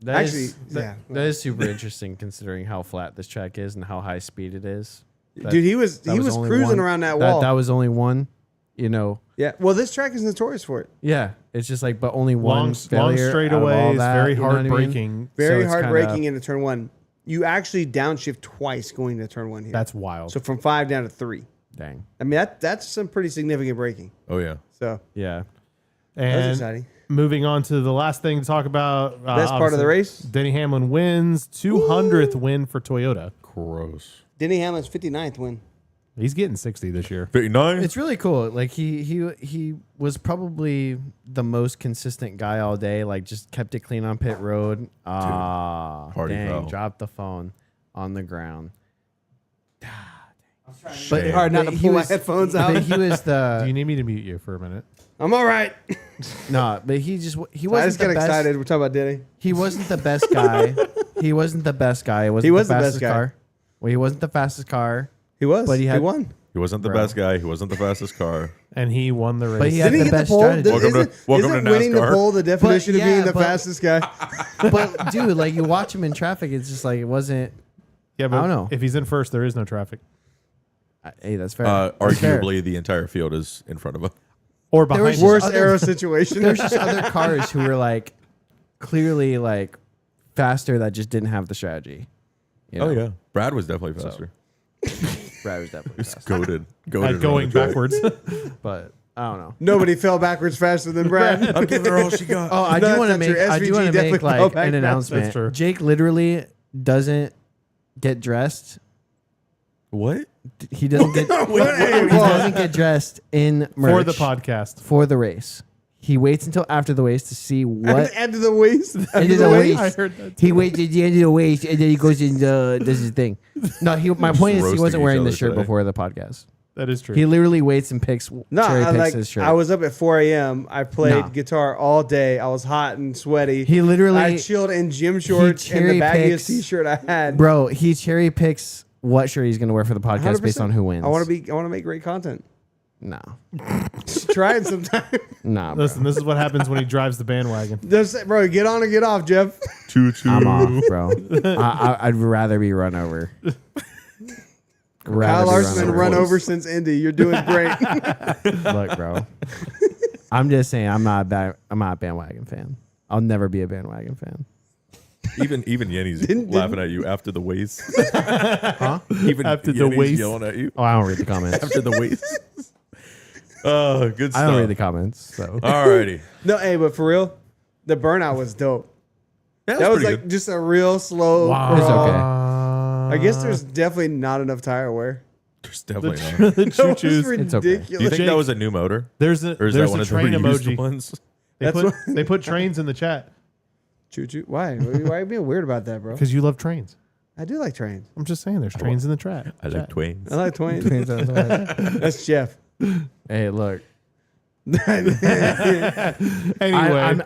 That is- Actually, yeah. that is super interesting considering how flat this track is and how high speed it is. That- Dude, he was that was only cruising one- around that wall. That was only one. You know, Yeah. Well, this track is notorious for it. yeah. It's just like, but only one Long failure out of all straightaways, that, very you know what hard I mean? braking. Very So it's hard kinda- braking into turn one. You actually downshift twice going to turn one here. That's wild. So from 5 down to 3. Dang. I mean, that's some pretty significant braking. Oh, yeah. So Yeah. that was and exciting. moving on to the last thing to talk about. Best part of the obviously, race? Denny Hamlin wins 200th win for Toyota. Gross. Denny Hamlin's 59th win. He's getting 60 this year. 59? It's really cool. Like he was probably the most consistent guy all day. Like just kept it clean on pit road. party Dang, foul. dropped the phone on the ground. Shame. Hard not to he pull my was- headphones out. But he was Do you the need me to mute you for a minute? I'm all right. no. But he wasn't. I just the got best. excited. We're talking about Denny. He wasn't the best guy. He wasn't the best guy. It wasn't He was the the best fastest guy. car. Well, he wasn't the fastest car, He was. But he had- won. He wasn't the Bro. best guy. He wasn't the fastest car. And he won the race. But he had Didn't he the get the best pole? strategy. Welcome to- welcome isn't to winning the NASCAR. pole the definition of yeah, being the but- fastest guy? But dude, like you watch him in traffic, it's just like it wasn't. yeah, but I don't know. if he's in first, there is no traffic. Hey, that's fair. That's fair. Arguably, the entire field is in front of him. Or There behind was him. Worst other- arrow situation. There's just other cars who were like clearly like faster that just didn't have the strategy. You know? Oh yeah, Brad was definitely faster. Brad was definitely He's faster. goaded, At goaded going backwards. But I don't know. Nobody fell backwards faster than Brad. I'm giving her all she got. Oh, I No, do want to that's make true. I do SVG want to definitely make fell like back an fast. announcement. That's true. Jake literally doesn't get dressed. What? He doesn't get he Wait, doesn't get dressed in merch For the podcast. for the race. He waits until after the race to see what End of the waist. end of the race. I heard that He waits at the end of the race and then he goes in does his thing. No, my point is he roasting wasn't each wearing the other shirt today. before the podcast. That is true. He literally waits and picks No, cherry I, picks like, his shirt. I was up at 4 a.m. I played Nah. guitar all day. I was hot and sweaty. He literally I chilled in gym shorts and the cherry baggiest picks- t-shirt I had. Bro, he cherry picks what shirt he's gonna wear for the podcast based 100%. on who wins. I want to make great content. No. Try it sometime. Nah, bro. Listen, this is what happens when he drives the bandwagon. Just, bro, get on or get off, Jeff. I'm off, bro. I'd rather be run over. Kyle Larson been run over since Indy. You're doing great. Look, bro. I'm just saying I'm not a bandwagon fan. I'll never be a bandwagon fan. Even Yenny's laughing at you after the waist. Huh? Even After the Yenny's waist. yelling at you Oh, I don't read the comments. after the waist. Oh, good I stuff. don't read the comments. So Alrighty. No, hey, but for real, the burnout was dope. That That was pretty like good. just a real slow. Wow. It's crawl. okay. I guess there's definitely not enough tire wear. There's definitely not. The That choo was choos. It's okay. ridiculous. Do you think Jake- that was a new motor? There's Or is a that one of the train reused emoji. ones? They That's put, what- they put trains in the chat Choo choo. Why? Why are you being weird about that, bro? because you love trains. I do like trains. I'm just saying, there's trains in the chat. I like twains. I like Twain. That's Jeff. Hey, look. Anyway,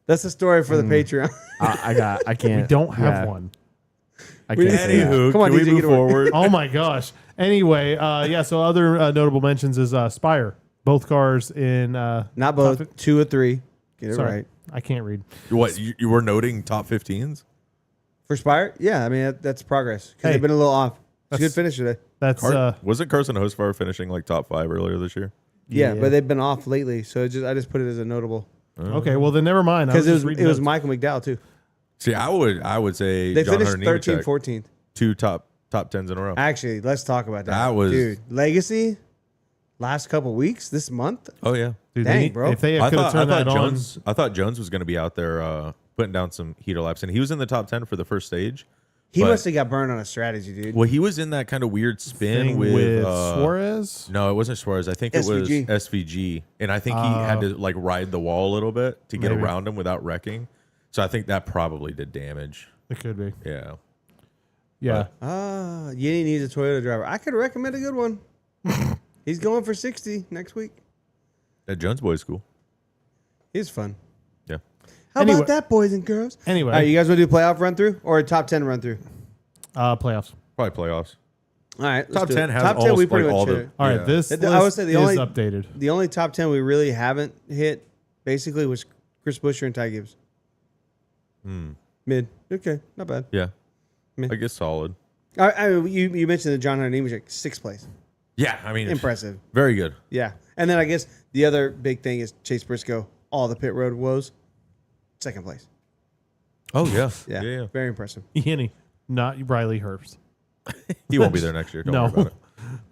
That's the story for the Patreon. I can't. we don't have yeah, one. I We can't need- say that. Anywho, Come on, can we DJ, move get away. forward? Oh my gosh. Anyway, so other notable mentions is Spire. Both cars in. Not both. top 2 or 3. Get it Sorry, right. I can't read. What you were noting top 15s? For Spire? Yeah, I mean, that's progress. Because Hey, they've been a little off. It's a that's- good finish today. That's Wasn't Carson Hosfar finishing like top 5 earlier this year? Yeah, but they've been off lately. So I just put it as a notable. okay. Well, then never mind. I Because just it reading was notes. Michael McDowell, too. See, I would say They John finished Hunter 13, Nemechek, 14th. 2 top 10s in a row. Actually, let's talk about that. That was- Dude, Legacy, last couple weeks, this month. Oh yeah. Dude, Dang, they, bro. If they I could have thought, turned that on, Jones. I thought Jones was going to be out there putting down some heater laps, and he was in the top 10 for the first stage. He But- must have got burned on a strategy, dude. Well, he was in that kind of weird spin thing with, Suarez. No, it wasn't Suarez. I think SVG. it was SVG, and I think he had to like ride the wall a little bit to get Maybe. around him without wrecking. So I think that probably did damage. It could be. Yeah. Yeah. Yeni needs a Toyota driver. I could recommend a good one. He's going for 60 next week. At Jones Boys School. He's fun. Yeah. How Anyway- about that, boys and girls? Anyway, All right, you guys want to do playoff run through or a top 10 run through? playoffs. Probably playoffs. All right, let's Top do it. 10 has top 10. almost We pretty like much all hit the. it. All right, yeah. this I would list say the is only- updated. The only top 10 we really haven't hit basically was Chris Buescher and Ty Gibbs. Mid. Okay, not bad. Yeah. Meh. I guess solid. You mentioned the John Hunter Nemechek, 6th place. Yeah. I mean, Impressive. very good. Yeah. And then I guess the other big thing is Chase Briscoe, all the pit road woes, 2nd place. Oh yeah. Yeah. Yeah. Very impressive. Yenny, not Riley Herbst. He won't be there next year. Don't No. worry about it.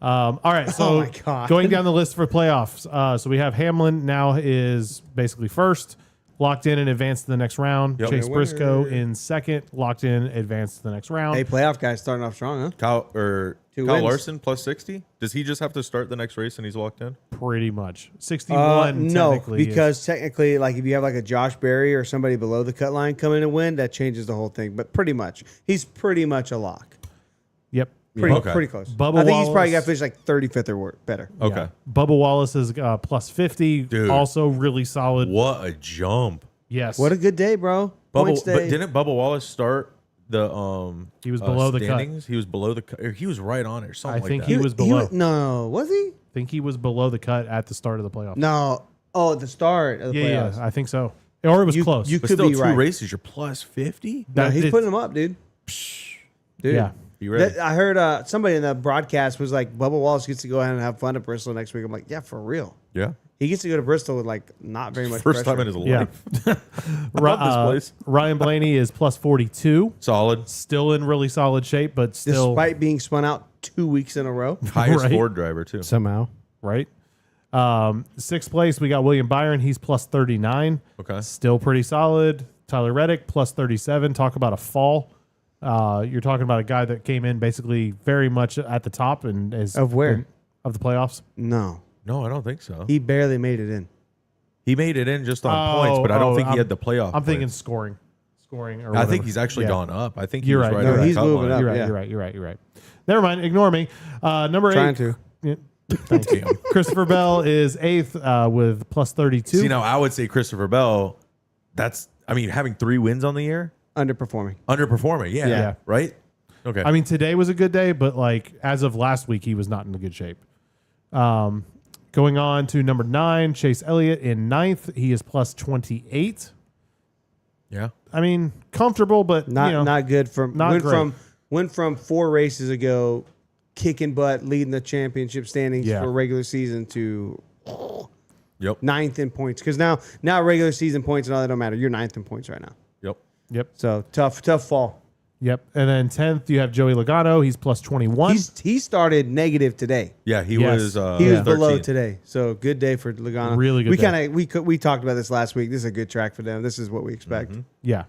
All right, so my God. going down the list for playoffs. So we have Hamlin now is basically first, locked in and advanced to the next round. Yep. Chase Winner. Briscoe in second, locked in, advanced to the next round. Hey, playoff guys starting off strong, huh? Kyle Two Kyle wins. Larson plus 60. Does he just have to start the next race and he's locked in? Pretty much 61. No, technically, because technically, like if you have like a Josh Berry or somebody below the cut line come in and win, that changes the whole thing. But pretty much, he's pretty much a lock. yep. Pretty, Okay. pretty close. Bubba I think he's probably Wallace. got to finish like 35th or better. Okay. Yeah. Bubba Wallace is plus 50. Dude. Also really solid. What a jump. Yes. What a good day, bro. Points But day. didn't Bubba Wallace start the He was below the cut. standings? He was below the cut. Or he was right on it or something I think like he that. was below. no, was he? I think he was below the cut at the start of the playoffs. No. Oh, at the start of the Yeah, playoffs. I think so. Or it was You- close. you But could still be 2 right. races, you're plus 50? No, he's it's- putting them up, dude. Dude. Yeah. Be ready. I heard somebody in the broadcast was like, Bubba Wallace gets to go ahead and have fun at Bristol next week. I'm like, yeah, for real. Yeah. He gets to go to Bristol with like not very much First pressure. time in his Yeah. life. Love this place. Ryan Blaney is plus 42. Solid. Still in really solid shape, but still Despite being spun out 2 weeks in a row. Highest Right. Ford driver, too. Somehow. right. Sixth place, we got William Byron. He's plus 39. Okay. Still pretty solid. Tyler Reddick plus 37. Talk about a fall. You're talking about a guy that came in basically very much at the top and is Of where? of the playoffs. No. No, I don't think so. He barely made it in. He made it in just on points, but I don't think he had the playoff. I'm thinking points. scoring. Or I whatever. think he's actually Yeah. gone up. I think You're he was right. right. No, at he's that moving line. up. You're right. Yeah. You're right. You're right. Never mind. Ignore me. Number Trying 8. to. Yeah, thank you. Christopher Bell is 8th with plus 32. See, now I would say Christopher Bell. Having 3 wins on the year, Underperforming. underperforming. Yeah. Yeah. Right. Okay. I mean, today was a good day, but like as of last week, he was not in a good shape. Going on to number 9, Chase Elliott in 9th. He is plus 28. yeah. I mean, comfortable, but Not good from not great. went from 4 races ago, kicking butt, leading the championship standings Yeah. for regular season to Yep. 9th in points. Because now regular season points and all that don't matter. You're 9th in points right now. Yep. Yep. So tough fall. Yep. And then 10th, you have Joey Logano. He's plus 21. He started negative today. Yeah. He Yes. was. He was 13. below today. So good day for Logano. Really good We day. kind of we talked about this last week. This is a good track for them. This is what we expect. Yeah.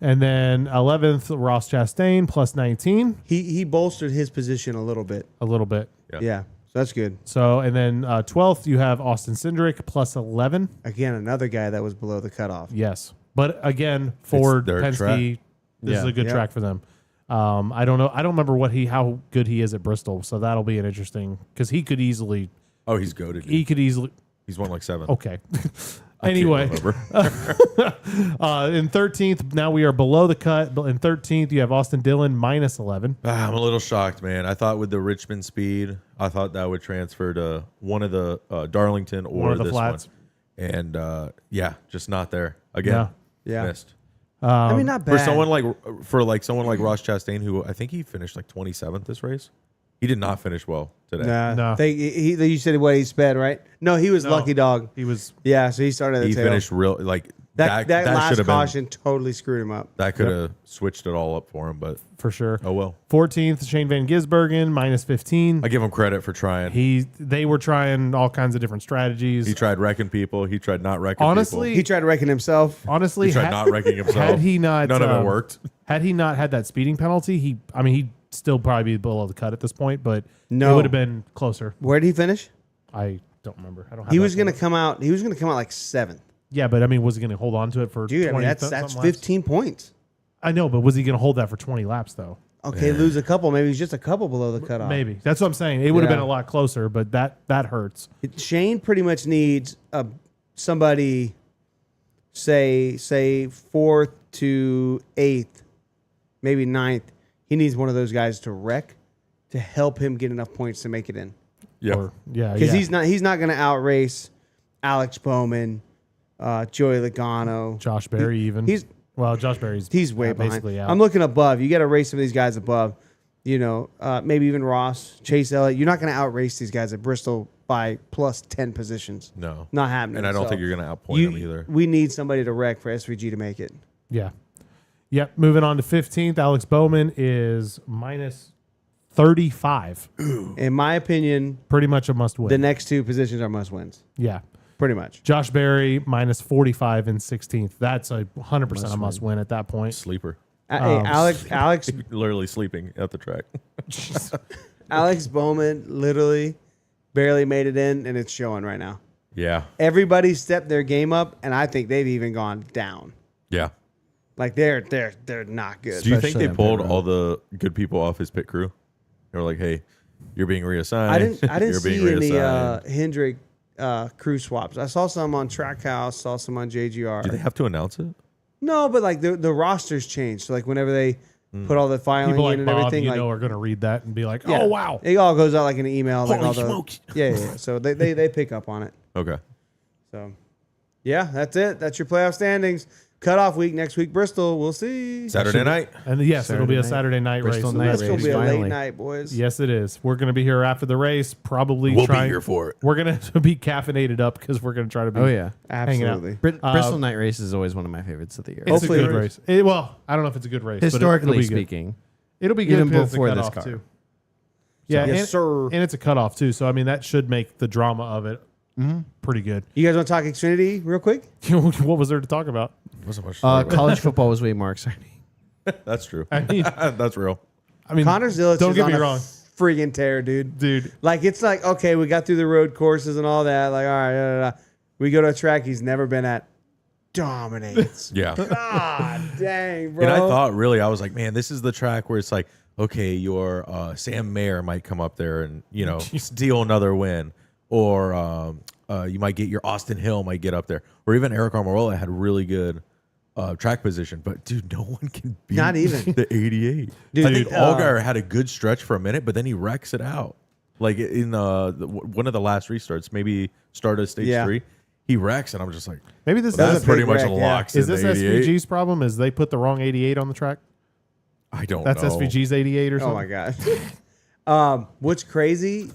And then 11th, Ross Chastain plus 19. He bolstered his position a little bit. A little bit. Yeah. So that's good. So, and then 12th, you have Austin Cindric plus 11. Again, another guy that was below the cutoff. Yes. But again, Ford, their Penske, track. this is Yeah. a good Yep. track for them. I don't know. I don't remember how good he is at Bristol. So that'll be an interesting, because he could easily, Oh, he's goaded. he's won like 7. okay. I can't Anyway, remember. in 13th, now we are below the cut. But in 13th, you have Austin Dillon minus 11. I'm a little shocked, man. I thought with the Richmond speed, I thought that would transfer to one of the Darlington or One of the this flats. one. And just not there again. Yeah. Missed. I mean, not bad. For someone like Ross Chastain, who I think he finished like 27th this race, he did not finish well today. Nah. No. You said what he sped, right? No, he was No. lucky dog. He was, Yeah, so he started at the He tail. finished real like that that last should have been caution totally screwed him up. that could have switched it all up for him, but for sure. oh well. 14th, Shane Van Gisbergen minus 15. I give him credit for trying. They were trying all kinds of different strategies. He tried wrecking people. He tried not wrecking Honestly, He tried to reckon himself. Honestly, people. He tried not wrecking himself. had he not, none of it worked. Had he not had that speeding penalty, he'd still probably be below the cut at this point, but No. it would have been closer. Where did he finish? I don't remember. I don't. Have He that was going to pulled up. come out. He was going to come out like 7th. Yeah, but I mean, was he going to hold on to it for Dude, 20 that's something laps? 15 points. I know, but was he going to hold that for 20 laps though? Okay, lose a couple. Maybe he's just a couple below the cutoff. Maybe that's what I'm saying. It would have Yeah. been a lot closer, but that hurts. Shane pretty much needs somebody, say 4th to 8th, maybe 9th. He needs one of those guys to wreck to help him get enough points to make it in. Yeah. Because he's not going to outrace Alex Bowman, Joey Logano, Josh Berry even. Josh Berry's He's way behind. basically out. I'm looking above. You got to race some of these guys above. Maybe even Ross, Chase Elliott. You're not going to outrace these guys at Bristol by plus 10 positions. No. Not happening. And I don't So think you're going to outpoint him either. We need somebody to wreck for SVG to make it. Yeah. Yep. Moving on to 15th, Alex Bowman is minus 35. In my opinion, Pretty much a must win. the next 2 positions are must wins. Yeah. Pretty much. Josh Berry minus 45 in 16th. That's a 100% a must win at that point. Sleeper. Hey, Alex Literally sleeping at the track. Alex Bowman literally barely made it in, and it's showing right now. Yeah. Everybody stepped their game up, and I think they've even gone down. Yeah. Like they're not good. Do you think Especially they on pulled pit road. all the good people off his pit crew? They were like, "Hey, you're being reassigned." I didn't You're being see any reassigned." Hendrick crew swaps. I saw some on Trackhouse, saw some on JGR. Do they have to announce it? No, but like the rosters changed. So like whenever they put all the filing People like in and Bob, everything, like are going to read that and be like, yeah, oh, wow. it all goes out like in an email. Like Holy all the, smokes. Yeah. So they pick up on it. Okay. So yeah, that's it. That's your playoff standings. Cutoff week next week, Bristol. We'll see. Saturday night. And yes, it'll be a Saturday Saturday night race. Bristol So night That's that's- gonna be a Finally. late night, boys. Yes, it is. We're going to be here after the race. Probably We'll be trying. here for it. We're going to be caffeinated up because we're going to try to be. Oh yeah. hanging out. Absolutely. Bristol night race is always one of my favorites of the year. It's Hopefully a good it race. Well, I don't know if it's a good race. Historically but it'll be good. speaking. It'll be good even because it's a before this cutoff car. too. Yeah, Yes, and, sir. and it's a cutoff too. So I mean, that should make the drama of it pretty good. You guys want to talk Xfinity real quick? What was there to talk about? Wasn't much. to talk about. College football was way more exciting. That's true. I mean, That's real. Connor Zillich don't is get on me a wrong, friggin' tear, dude. dude. Like, it's like, okay, we got through the road courses and all that. Like, all right, da, da, da. We go to a track he's never been at. Dominates. Yeah. God dang, bro. And I thought really, I was like, man, this is the track where it's like, okay, your Sam Mayer might come up there and steal another win, or you might get your Austin Hill might get up there, or even Eric Almirola had really good track position. But dude, no one can beat Not even. the 88. Dude, I think dude, Allgaier had a good stretch for a minute, but then he wrecks it out. Like in one of the last restarts, maybe start of stage 3, he wrecks, and I'm just like, Maybe this That was that's a pretty big much wreck, yeah. locks is in this the 88. SVG's problem? Is they put the wrong 88 on the track? I don't That's know. SVG's 88 or Oh something. my god. What's crazy?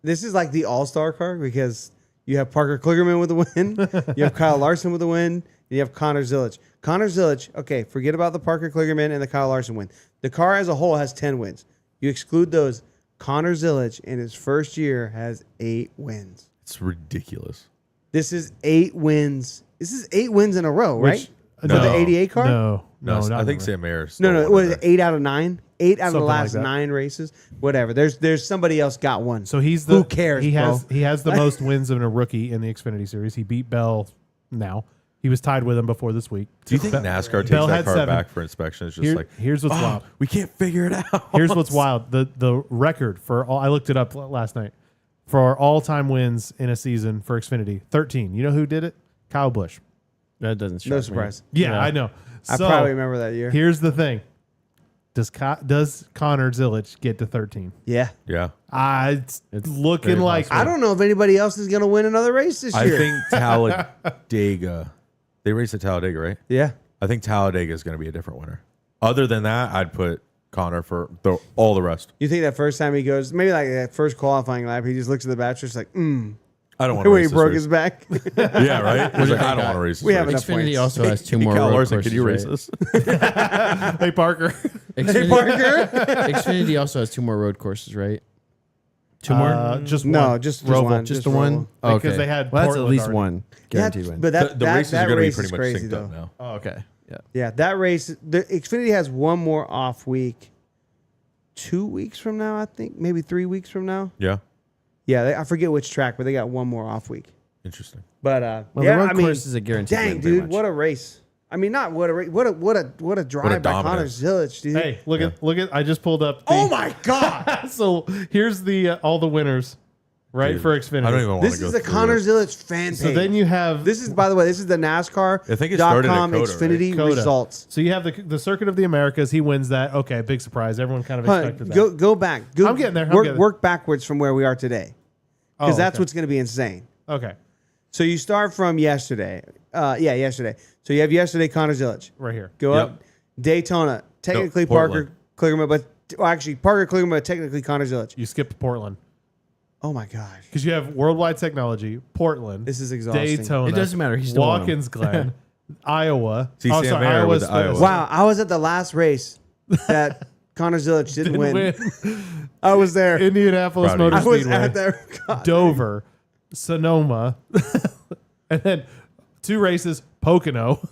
This is like the all-star car because you have Parker Kligerman with a win, you have Kyle Larson with a win, and you have Connor Zillich. Connor Zillich, okay, forget about the Parker Kligerman and the Kyle Larson win. The car as a whole has 10 wins. You exclude those, Connor Zillich in his first year has 8 wins. It's ridiculous. This is 8 wins. This is 8 wins in a row, right? For No. the 88 car? No, No, not I think really. Sam Mayer's No, still it one was of there. 8 out of 9. 8 out of the Something like last that. 9 races. Whatever. There's somebody else got one. So he's the Who cares, He bro? has the most wins of a rookie in the Xfinity series. He beat Bell. Now he was tied with him before this week. Do you think NASCAR takes Bell that had car 7. back for inspection? It's just like, Here's what's wild. we can't figure it out. Here's what's wild. The record for all, I looked it up last night, for all time wins in a season for Xfinity, 13. You know who did it? Kyle Busch. That doesn't shock No me. surprise. Yeah, I know. I So, probably remember that year. Here's the thing. Does Connor Zillich get to 13? Yeah. Yeah. It's It's looking very like I don't know if anybody else is going to win another race this I year. think Talladega, they race at Talladega, right? Yeah. I think Talladega is going to be a different winner. Other than that, I'd put Connor for all the rest. You think that first time he goes, maybe like that first qualifying lap, he just looks at the battery, it's like, I don't want to where he race this broke race. his back. Yeah, right? He's like, I don't want to race this We race. have enough Xfinity points. also has 2 Hey, more Kyle road Larson, courses. can you race right? this? hey Parker. Xfinity also has 2 more road courses, right? 2 more? Just No, one. just Roval. one. Just the one? Roval. Oh, Because they had well, that's at Portland least already. one guaranteed win. But that, The that, races that are going to be race pretty is much crazy, synced though. up now. Oh, okay. Yeah. Yeah, that race, the Xfinity has one more off week. 2 weeks from now, I think. Maybe 3 weeks from now. Yeah. Yeah, I forget which track, but they got one more off week. Interesting. But Well, yeah, the road I mean, course is a guaranteed dang, win, pretty dude, much. what a race! I mean, not what a race, what a drive by Connor dominance. Zillich, dude. Hey, look at I just pulled up. Oh my God! So here's the all the winners, right, Dude, for Xfinity. I don't even want to This go is the through Connor it. Zillich fan page. So then you have This is, by the way, this is the NASCAR. I think it started at .com Coda, Xfinity Coda. results. So you have the Circuit of the Americas. He wins that. Okay, big surprise. Everyone kind of expected that. Go back. Go, I'm getting there. I'm Work, getting there. work backwards from where we are today, because Oh, that's okay. what's going to be insane. Okay, So you start from yesterday. Yesterday. So you have yesterday Connor Zillich. right here. Go Yep. up. Daytona. Technically Portland. Parker Kligerman, but actually Parker Kligerman, but technically Connor Zillich. You skipped Portland Oh my gosh. because you have Worldwide Technology, Portland, This is exhausting. Daytona. It doesn't matter. He still won 'em. Watkins Glen, Iowa. See, oh, Sam sorry, Mayer with Iowa's the Iowa. Wow, I was at the last race that Connor Zillich didn't win. I was there. Indianapolis Proud of Motor you. I was Speedway, at there. God. Dover, Sonoma, and then 2 races, Pocono,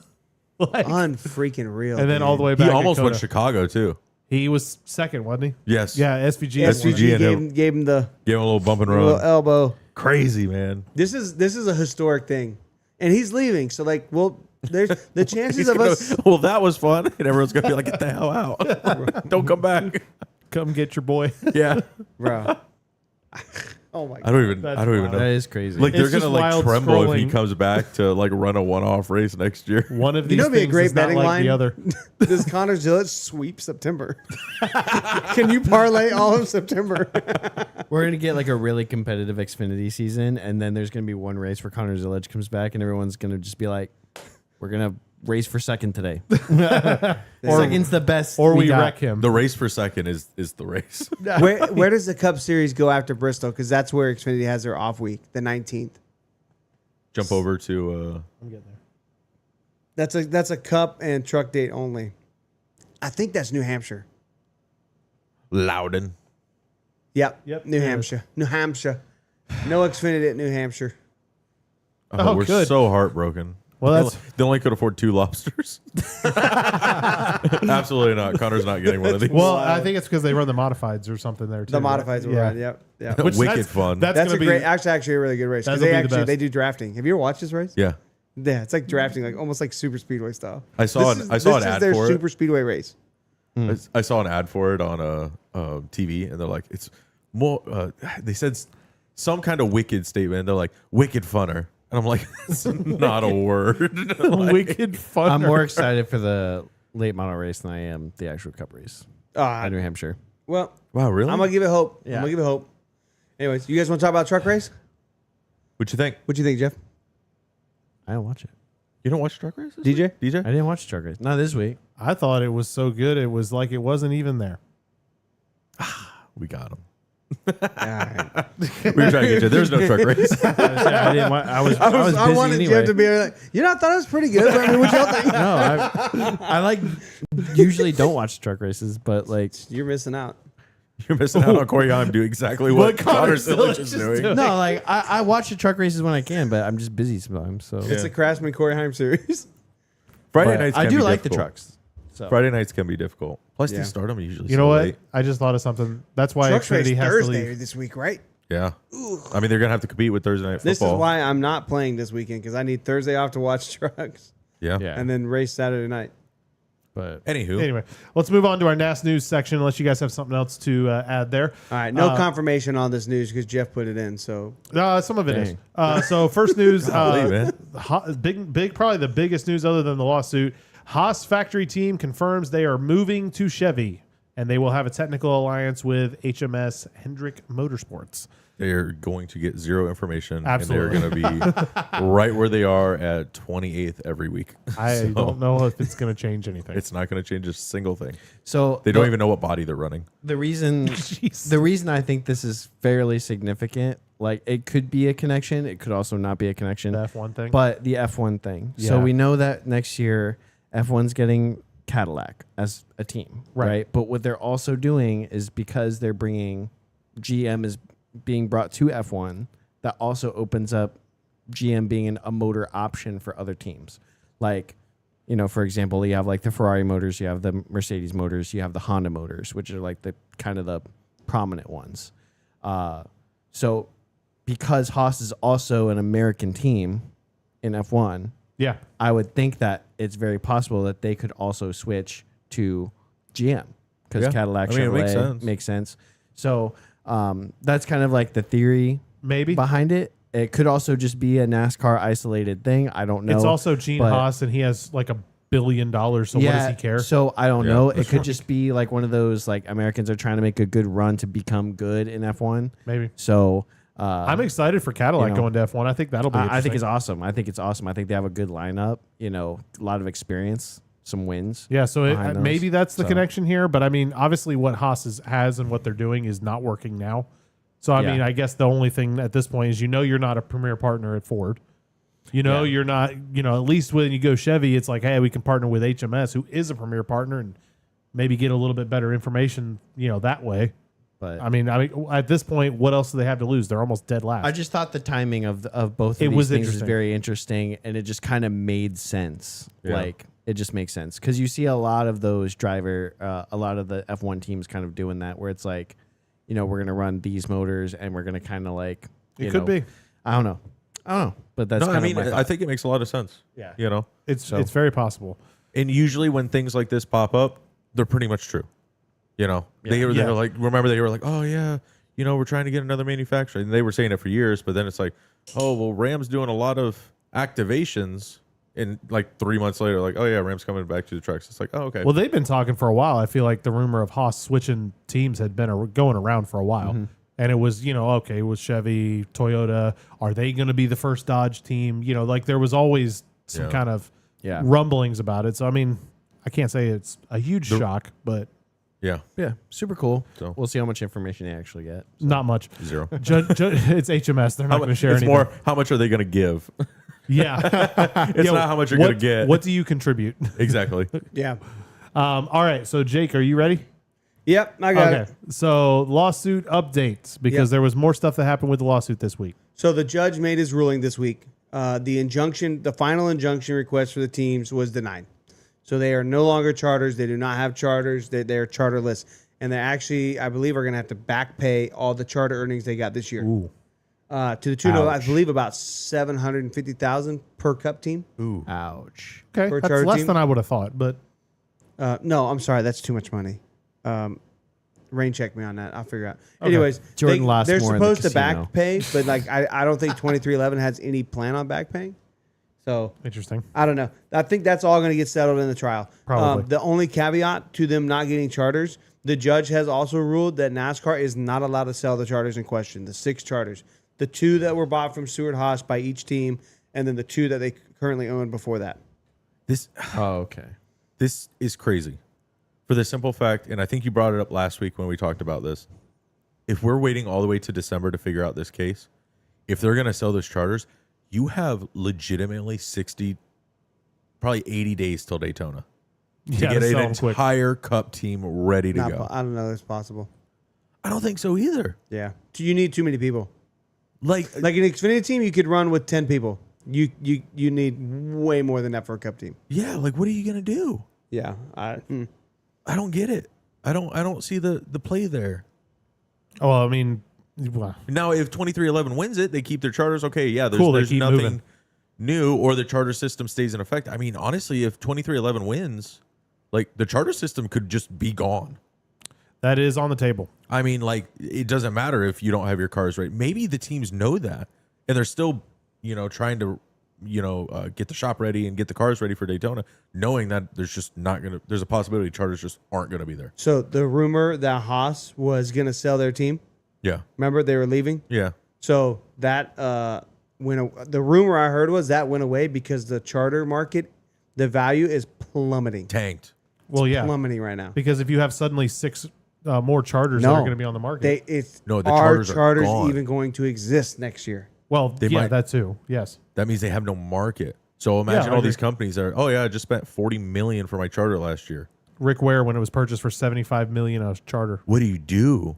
like, Unfreaking real. and then dude. all the way He back. almost at went Coda. Chicago, too. He was second, wasn't he? Yes. Yeah, SVG. SVG. and gave him the Gave him a little bump and little run. elbow. Crazy, man. This is a historic thing, and he's leaving. So like, well, there's the chances He's of gonna- us. well, that was fun. And everyone's going to be like, get the hell out. Don't come back. Come get your boy. Yeah. Bro. Oh my I God. don't even That's know. wild. That is crazy. Like, It's they're going to, just like, wild tremble if he scrolling. comes back to, like, run a one-off race next year. One of You these know, it'd be a things great is not betting like line. the other. Does Connor Zillich sweep September? Can you parlay all of September? We're gonna get like a really competitive Xfinity season, and then there's gonna be one race where Connor Zillich comes back, and everyone's gonna just be like, "We're gonna race for second today. Second's the best. Or we got. wreck him. The race for second is the race. Where does the Cup Series go after Bristol? Because that's where Xfinity has their off week, the 19th. Jump over to I'm getting there. That's a Cup and truck date only. I think that's New Hampshire. Loudon. Yep. New Hampshire. New Hampshire. No Xfinity at New Hampshire. Oh, we're good. so heartbroken. Well, They that's- only- they only could afford 2 lobsters. Absolutely not. Connor's not getting one of these. Well, I think it's because they run the modifieds or something there too. The right? modifieds will run. Yep. Which Wicked that's- fun. That's, That's gonna a be great, actually a really good race. Because That'll be the best. they do drafting. Have you ever watched this race? yeah. Yeah, it's like drafting, like almost like super speedway style. I saw This an ad is their for it. super speedway race. I saw an ad for it on TV, and they're like, it's more. They said some kind of wicked statement. They're like, wicked funner. And I'm like, it's not a word. Like, wicked fun. I'm more excited for the late model race than I am the actual Cup race at New Hampshire. Well, wow, really? I'm gonna give it hope. Yeah. I'm gonna give it hope. Anyways, you guys want to talk about truck race? What'd you think? What you think, Jeff? I don't watch it. You don't watch truck races? DJ? DJ? I didn't watch truck race. Not this week. I thought it was so good. It was like it wasn't even there. We got him. All right. We were trying to get you. There's no truck race. I didn't. I was I busy wanted anyway. Jeff to be like, you know, I thought it was pretty good. But I mean, what y'all think? No, I like usually don't watch truck races, but like You're missing out. You're missing out on Corey Haim do exactly what Connor Sillich is doing. no, like I watch the truck races when I can, but I'm just busy sometimes. So It's a Craftsman Corey Haim series. Friday But nights. I Can do be like the difficult. trucks. So Friday nights can be difficult. Plus, Yeah. they start them usually. You know so what? late. I just thought of something. That's why Trucks race Xfinity has to Thursday leave. this week, right? Yeah. I mean, they're gonna have to compete with Thursday night football. This is why I'm not playing this weekend because I need Thursday off to watch trucks Yeah. yeah, and then race Saturday night. but Anywho, Anyway, let's move on to our NAS news section. Unless you guys have something else to add there. All right, no confirmation on this news because Jeff put it in. So Some of it is. Dang. So first news, Golly, man. big, probably the biggest news other than the lawsuit. Haas factory team confirms they are moving to Chevy, and they will have a technical alliance with HMS Hendrick Motorsports. they're going to get zero information, Absolutely. and they're going to be right where they are at 28th every week. I So, don't know if it's going to change anything. It's not going to change a single thing. so They don't even know what body they're running. the reason Jeez. the reason I think this is fairly significant, like it could be a connection, it could also not be a connection. The F1 thing? But the F1 thing. So Yeah. we know that next year F1's getting Cadillac as a team, right? But what they're also doing is because they're bringing GM is being brought to F1, that also opens up GM being a motor option for other teams. Like, you know, for example, you have like the Ferrari motors, you have the Mercedes motors, you have the Honda motors, which are like the kind of the prominent ones. So because Haas is also an American team in F1, yeah. I would think that it's very possible that they could also switch to GM because Yeah. Cadillac I mean, it Chevrolet makes sense. So that's kind of like the theory Maybe. behind it. It could also just be a NASCAR isolated thing. I don't know. It's also Gene but- Haas, and he has like $1 billion, so what does he care? So I don't Yeah, know. It that's could right. just be like one of those like Americans are trying to make a good run to become good in F1. Maybe. So I'm excited for Cadillac you know, going to F1. I think that'll be I think it's interesting. awesome. I think it's awesome. I think they have a good lineup. You know, a lot of experience, some wins. Yeah, so behind those. maybe that's the So- connection here. But I mean, obviously, what Haas has and what they're doing is not working now. So I Yeah. mean, I guess the only thing at this point is you're not a premier partner at Ford. You're not. At least when you go Chevy, it's like, hey, we can partner with HMS, who is a premier partner, and maybe get a little bit better information. That way. But I mean, at this point, what else do they have to lose? They're almost dead last. I just thought the timing of both of It these was things was interesting. very interesting, and it just kind of made sense. Yeah. Like it just makes sense because you see a lot of those a lot of the F1 teams kind of doing that, where it's like, we're gonna run these motors, and we're gonna kind of like It could be. I don't know, but that's No, kind I mean, of my I thought. think it makes a lot of sense. Yeah. So- It's very possible. And usually when things like this pop up, they're pretty much true. They were Yeah. like, remember they were like, oh yeah, we're trying to get another manufacturer, and they were saying it for years. But then it's like, oh well, Ram's doing a lot of activations, and like 3 months later, like, oh yeah, Ram's coming back to the trucks. It's like, oh okay, Well, they've been talking for a while. I feel like the rumor of Haas switching teams had been going around for a while. Mm-hmm. And it was, okay, with Chevy, Toyota, are they going to be the first Dodge team? Like there was always some Yeah. kind of Yeah. rumblings about it. So I mean, I can't say it's a huge shock, but Yeah. Yeah, super cool. So- We'll see how much information they actually get. not much. 0. It's HMS. They're not going to share It's anything. more, how much are they going to give? Yeah. It's not how much you're going to get. What do you contribute? Exactly. Yeah. All right. So Jake, are you ready? Yep, I got it. So lawsuit updates because Yep. there was more stuff that happened with the lawsuit this week. So the judge made his ruling this week. The final injunction request for the teams was denied. So they are no longer charters. They do not have charters. They're charterless. And they actually, I believe, are going to have to back pay all the charter earnings they got this year. Ooh. To the tune of, I Ouch. believe, about $750,000 per cup team. Ooh. Ouch. Okay. For a That's charter less team? than I would have thought, but No, I'm sorry. That's too much money. Rain check me on that. I'll figure out. Anyways, Jordan lost they're more in the supposed to casino. back pay, but like I don't think 2311 has any plan on back paying. So interesting. I don't know. I think that's all going to get settled in the trial. Probably. The only caveat to them not getting charters, the judge has also ruled that NASCAR is not allowed to sell the charters in question, the 6 charters. The 2 that were bought from Stewart Haas by each team, and then the 2 that they currently own before that. This Oh, okay. this is crazy. For the simple fact, and I think you brought it up last week when we talked about this. If we're waiting all the way to December to figure out this case, if they're going to sell those charters, you have legitimately 60, probably 80 days till Daytona to Yeah, get to an sell 'em quick. entire Cup team ready to go. I don't know if it's possible. I don't think so either. Yeah. You need too many people. Like Like an Xfinity team, you could run with 10 people. You need way more than that for a cup team. yeah, like what are you going to do? Yeah. I don't get it. I don't see the play there. Oh, well, I mean, well, Now, if 2311 wins it, they keep their charters. Okay, yeah, there's, Cool, they there's keep nothing moving. new, or the charter system stays in effect. I mean, honestly, if 2311 wins, like the charter system could just be gone. that is on the table. I mean, like it doesn't matter if you don't have your cars right. Maybe the teams know that, and they're still, trying to, get the shop ready and get the cars ready for Daytona, knowing that there's a possibility charters just aren't gonna be there. So the rumor that Haas was going to sell their team, Yeah, remember they were leaving? yeah. So that the rumor I heard was that went away because the charter market, the value is plummeting. Tanked. Well, yeah, Plummeting right now. because if you have suddenly 6 more charters that No. are going to be on the market, No, the are charters are charters gone. even going to exist next year? well, yeah, might- that too. Yes. That means they have no market. So imagine I all these agree. companies are, oh yeah, I just spent $40 million for my charter last year. Rick Ware, when it was purchased for $75 million a charter. What do you do?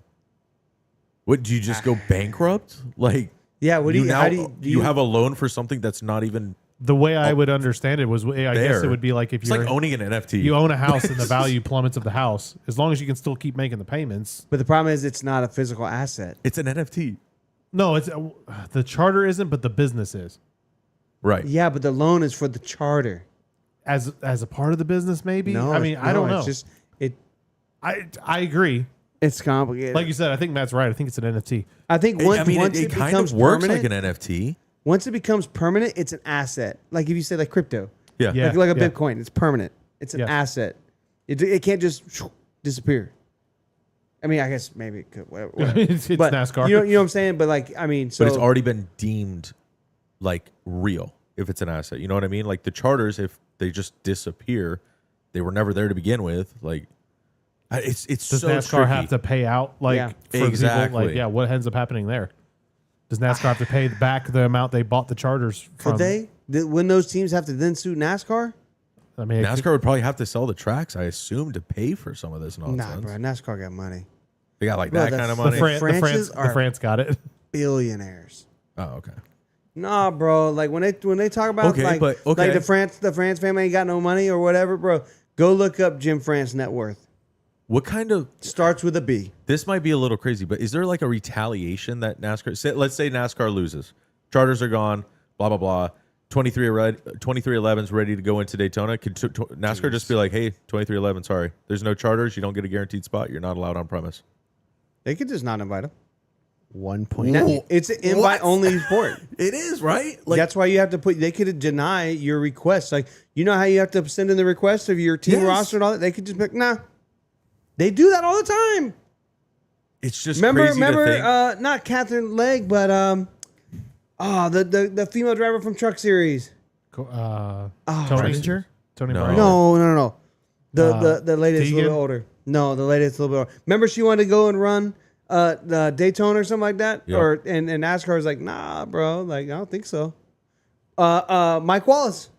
What do you just go bankrupt? Like Yeah. What do you? now How do you have a loan for something that's not even The way I would understand it was, I guess there. it would be like if It's you're, like owning an NFT. you own a house and the value plummets of the house, as long as you can still keep making the payments. But the problem is, it's not a physical asset. It's an NFT, No, it's the charter isn't, but the business is. right? Yeah, but the loan is for the charter. As a part of the business, maybe. No, I mean, I don't know. It's just I agree. it's complicated. Like you said, I think Matt's right. I think it's an NFT. I think once, once it it kind becomes of works permanent, like an NFT. once it becomes permanent, it's an asset. Like if you say like crypto, Yeah, Yeah. like a Bitcoin, it's permanent. It's an Yes. asset. It can't just disappear. I mean, I guess maybe it could. Whatever. It's But NASCAR. You know what I'm saying? But like, I mean, so But it's already been deemed like real if it's an asset. You know what I mean? Like the charters, if they just disappear, they were never there to begin with. Like it's Does so NASCAR tricky. have to pay out like Yeah. for people? Exactly. Like, yeah, what ends up happening there? Does NASCAR have to pay back the amount they bought the charters from? could they? When those teams have to then sue NASCAR? I mean, NASCAR would probably have to sell the tracks, I assume, to pay for some of this nonsense. Nah, bro. NASCAR got money. They got like Bro, that that's kind of the, money. Franchises are- France got it. Billionaires. Oh, okay. Nah, bro. Like when they talk about Okay, like, but- okay. like the France family ain't got no money or whatever, bro. Go look up Jim France's net worth. What kind of Starts with a B. this might be a little crazy, but is there like a retaliation that NASCAR? Let's say NASCAR loses, charters are gone, blah blah blah. 2311's ready to go into Daytona. Could NASCAR just be like, "Hey, 2311, sorry, there's no charters. You don't get a guaranteed spot. You're not allowed on premise." They could just not invite him. 1 point. It's an invite only sport. It is right. Like That's why you have to put. They could deny your request. Like you know how you have to send in the request of your team Yes. roster and all that. They could just be like, nah. They do that all the time. it's just Remember, crazy to think. not Catherine Legg, but the female driver from Truck Series. Tony Preisinger? Tony No. Preisinger. No. The lady's a little Tegan? bit older. No, the lady's a little bit older. Remember she wanted to go and run the Daytona or something like that? Yep. And NASCAR was like, nah, bro. Like, I don't think so. Mike Wallace.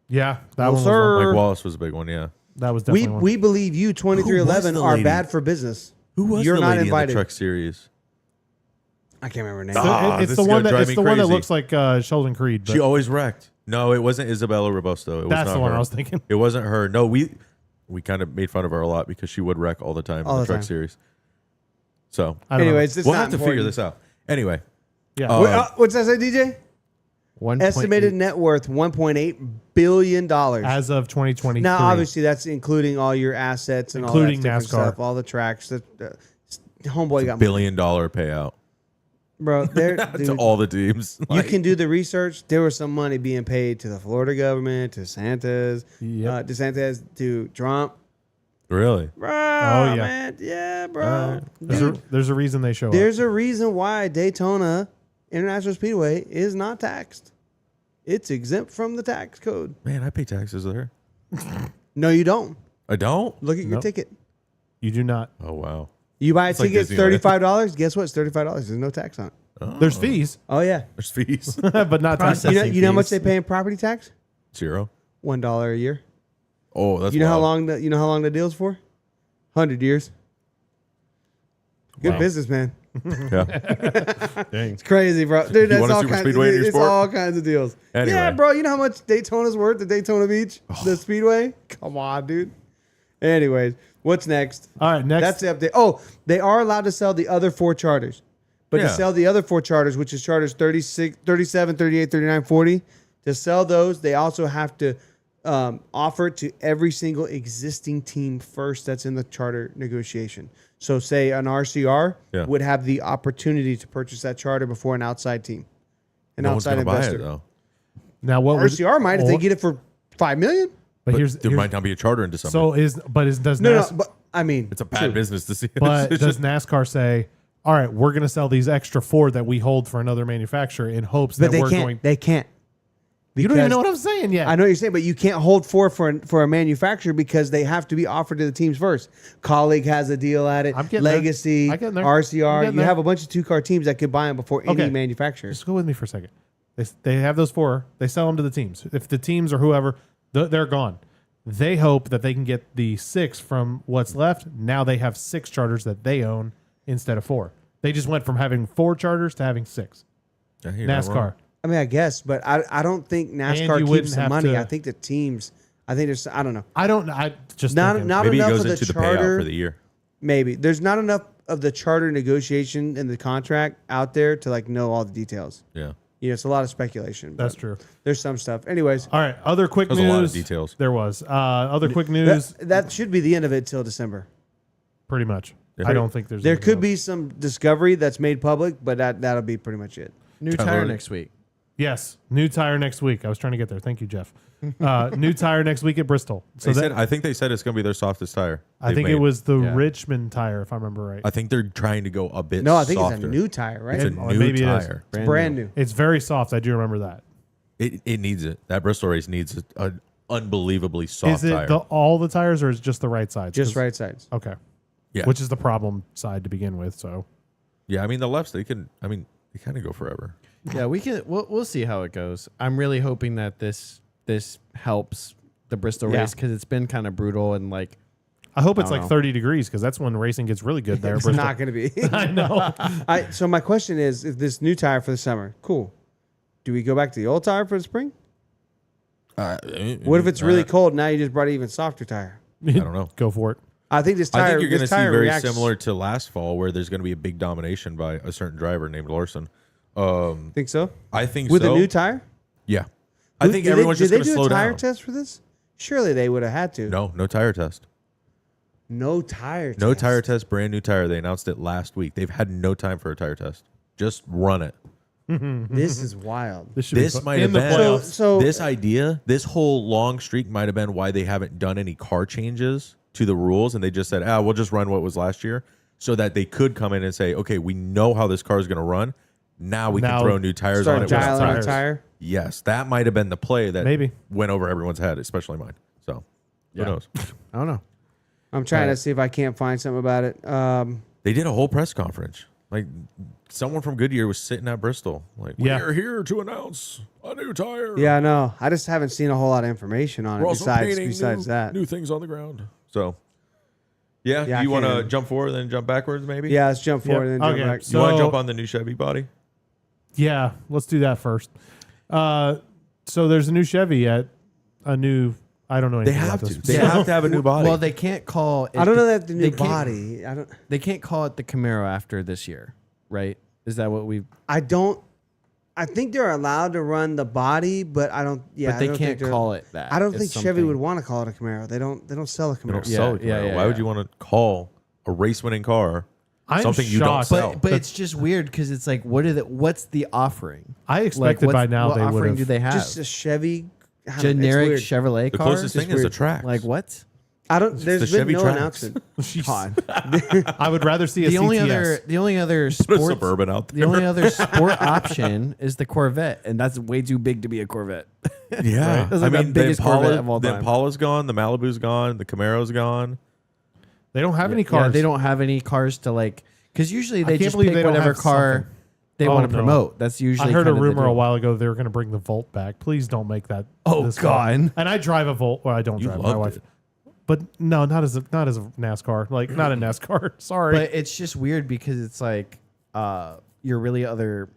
Yeah, that No, one was sir. one. Mike Wallace was a big one. Yeah. That was We definitely one. we believe you 2311 Who was the are lady? bad for business. Who was You're the not lady in invited. the Truck Series? I can't remember her name. So Ah, it's this the is one gonna that drive it's me the one that crazy. looks like Sheldon Creed. But She always wrecked. No, it wasn't Isabella Robusto. It was that's not the one her. I was thinking. It wasn't her. No, we kind of made fun of her a lot because she would wreck all the time All in the the Truck time. Series. So I don't know. Anyways, it's we'll not have to important. figure this out. Anyway, Yeah. Wait, what's that say, DJ? 1.8. Estimated net worth $1.8 billion. as of 2023. Now, obviously, that's including all your assets and Including all that different NASCAR. stuff, all the tracks. Homeboy got money. $1 billion payout Bro, there, to dude, all the teams. you can do the research. There was some money being paid to the Florida government, to DeSantis, Yep. DeSantis, to Trump. Really? Bro, yeah. man. Yeah, bro. There's a reason they show up. There's a reason why Daytona International Speedway is not taxed. It's exempt from the tax code. Man, I pay taxes there. No, you don't. I don't. Look at your Nope. ticket. You do not. Oh wow. You buy a It's like ticket, Disneyland. $35. Guess what? It's $35. There's no tax on it. There's fees, Oh, yeah. There's fees. but not taxes. Processing You know how much fees. they pay in property tax? 0. $1 a year. Oh, that's You know how wild. long the deal's for? 100 years. Good Wow. business, man. Yeah. Dang. It's crazy, bro. Dude, that's want a all super kinds. speedway in your It's sport? all kinds of deals. Anyway. Yeah, bro. You know how much Daytona's worth? The Daytona Beach, the speedway. Come on, dude. Anyways, what's next? All right, next. That's the update. Oh, they are allowed to sell the other 4 charters. But to Yeah. sell the other 4 charters, which is charters 36, 37, 38, 39, 40, to sell those, they also have to offer it to every single existing team first that's in the charter negotiation. So say an RCR Yeah. would have the opportunity to purchase that charter before an outside team. An No one's outside gonna buy investor. it though. now what would RCR might if they get it for $5 million. But But here's there might not be a charter in December. so does No, NAS, but I mean, it's a bad true. business to see. but It's does just- NASCAR say, all right, we're going to sell these extra 4 that we hold for another manufacturer in hopes But that they we're can't. going. They can't. You don't even Because- know what I'm saying yet. I know what you're saying, but you can't hold 4 for a manufacturer because they have to be offered to the teams first. Colleague has a deal at it. I'm getting there. Legacy, I'm getting there. I'm RCR. getting You there. have a bunch of 2-car teams that could buy them before any Okay. manufacturer. Just go with me for a second. They have those 4. They sell them to the teams. If the teams or whoever, they're gone. They hope that they can get the 6 from what's left. Now they have 6 charters that they own instead of 4. They just went from having 4 charters to having 6. Yeah, you're not NASCAR. wrong. I mean, I guess, but I don't think And NASCAR you keeps wouldn't the have money. to- I think the teams. I think there's. I don't know. I don't. I just Not thinking. not Maybe it enough goes of the into the charter. payout for the year. Maybe there's not enough of the charter negotiation and the contract out there to like know all the details. Yeah. You know, it's a lot of speculation. That's but true. There's some stuff. Anyways, All right. Other quick There's news. a lot of details. There was other quick news. that should be the end of it till December. Pretty much. Yeah. I don't think there's. There anything could else. be some discovery that's made public, but that'll be pretty much it. New Kind of tire already- next week. Yes, new tire next week. I was trying to get there. Thank you, Jeff. New tire next week at Bristol. So I think they said it's going to be their softest tire. I they've think it made. was the Yeah. Richmond tire, if I remember right. I think they're trying to go a bit. No, I think softer. it's a new tire, right? It's a Or new maybe it is. tire. Brand new. It's very soft. I do remember that. It needs it. That Bristol race needs an unbelievably soft Is it tire. all the tires, or is it just the right sides? Just 'Cause- right sides. Okay. Yeah. Which is the problem side to begin with. So Yeah, I mean the lefts they kind of go forever. Yeah, we'll see how it goes. I'm really hoping that this helps the Bristol Yeah. race because it's been kind of brutal and like I hope it's I don't like know. 30 degrees because that's when racing gets really good there. It's Bristol. not going to be. I know. So my question is, if this new tire for the summer, cool. Do we go back to the old tire for the spring? What if it's really cold? Now you just brought an even softer tire. I don't know. Go for it. I think this tire. I think you're going to this see tire very reacts- similar to last fall, where there's going to be a big domination by a certain driver named Larson. Think so? I think With so. a new tire? Yeah, I think Did everyone's just Did going they to do slow a tire down. test for this? Surely they would have had to. No tire test. No tire test. No tire test. Brand new tire. They announced it last week. They've had no time for a tire test. Just run it. This is wild. This should be This fun. might in have the been playoffs. So this idea. This whole long streak might have been why they haven't done any car changes to the rules, and they just said, we'll just run what was last year, so that they could come in and say, okay, we know how this car is going to run. Now we Now can throw new tires on Start it. with dialing tires. a tire. Yes, that might have been the play that Maybe. went over everyone's head, especially mine. So Yeah. who knows? I don't know. I'm trying to see if I can't find something about it. They did a whole press conference. Like someone from Goodyear was sitting at Bristol. Like, Yeah. we're here to announce a new tire. Yeah, no, I just haven't seen a whole lot of information on We're it also besides painting that. new things on the ground. So, yeah, Yeah, I you want to can't- jump forward and then jump backwards, maybe? Yeah, let's jump forward Yep. and then jump Okay, back. so- You want to jump on the new Chevy body? Yeah, let's do that first. So there's a new Chevy at a new. I don't know They anything have about to. this. They have to have a new body. Well, they can't call. It I don't know that the they new can't- body. I don't. They can't call it the Camaro after this year, right? Is that what we? I don't. I think they're allowed to run the body, but I don't. Yeah, But they I don't can't think they're- call it that. I don't It's think Chevy something- would want to call it a Camaro. They don't. They don't sell a They Camaro. don't Yeah, sell a Camaro. yeah, Why would yeah. you want to call a race-winning car I'm something you don't shocked. sell? But it's just weird because it's like, what's the offering? I expected what's- by now what they would offering have. do they have? Just a Chevy. I don't- it's Generic weird. Chevrolet the car. closest thing is the track. Like what? I don't. There's the been Chevy no tracks. announcement. Jeez. I would rather see a The only CTS. other Put a sports, Suburban out the there. only other sport option is the Corvette, and that's way too big to be a Corvette. Yeah, That's like I the mean, biggest Corvette of all the time. Impala's gone, the Malibu's gone, the Camaro's gone. They don't have any Yeah, cars. they don't have any cars to like, because usually I they can't just believe pick they don't whatever have car something. they Oh, want to no. promote. That's usually I heard a kind of the rumor a deal. while ago they were going to bring the Volt back. Please don't make that. Oh, this car. God. And I drive a Volt. Well, I don't You drive. My loved wife. it. But no, not as a NASCAR. Like not a NASCAR. Sorry. But it's just weird because it's like your really other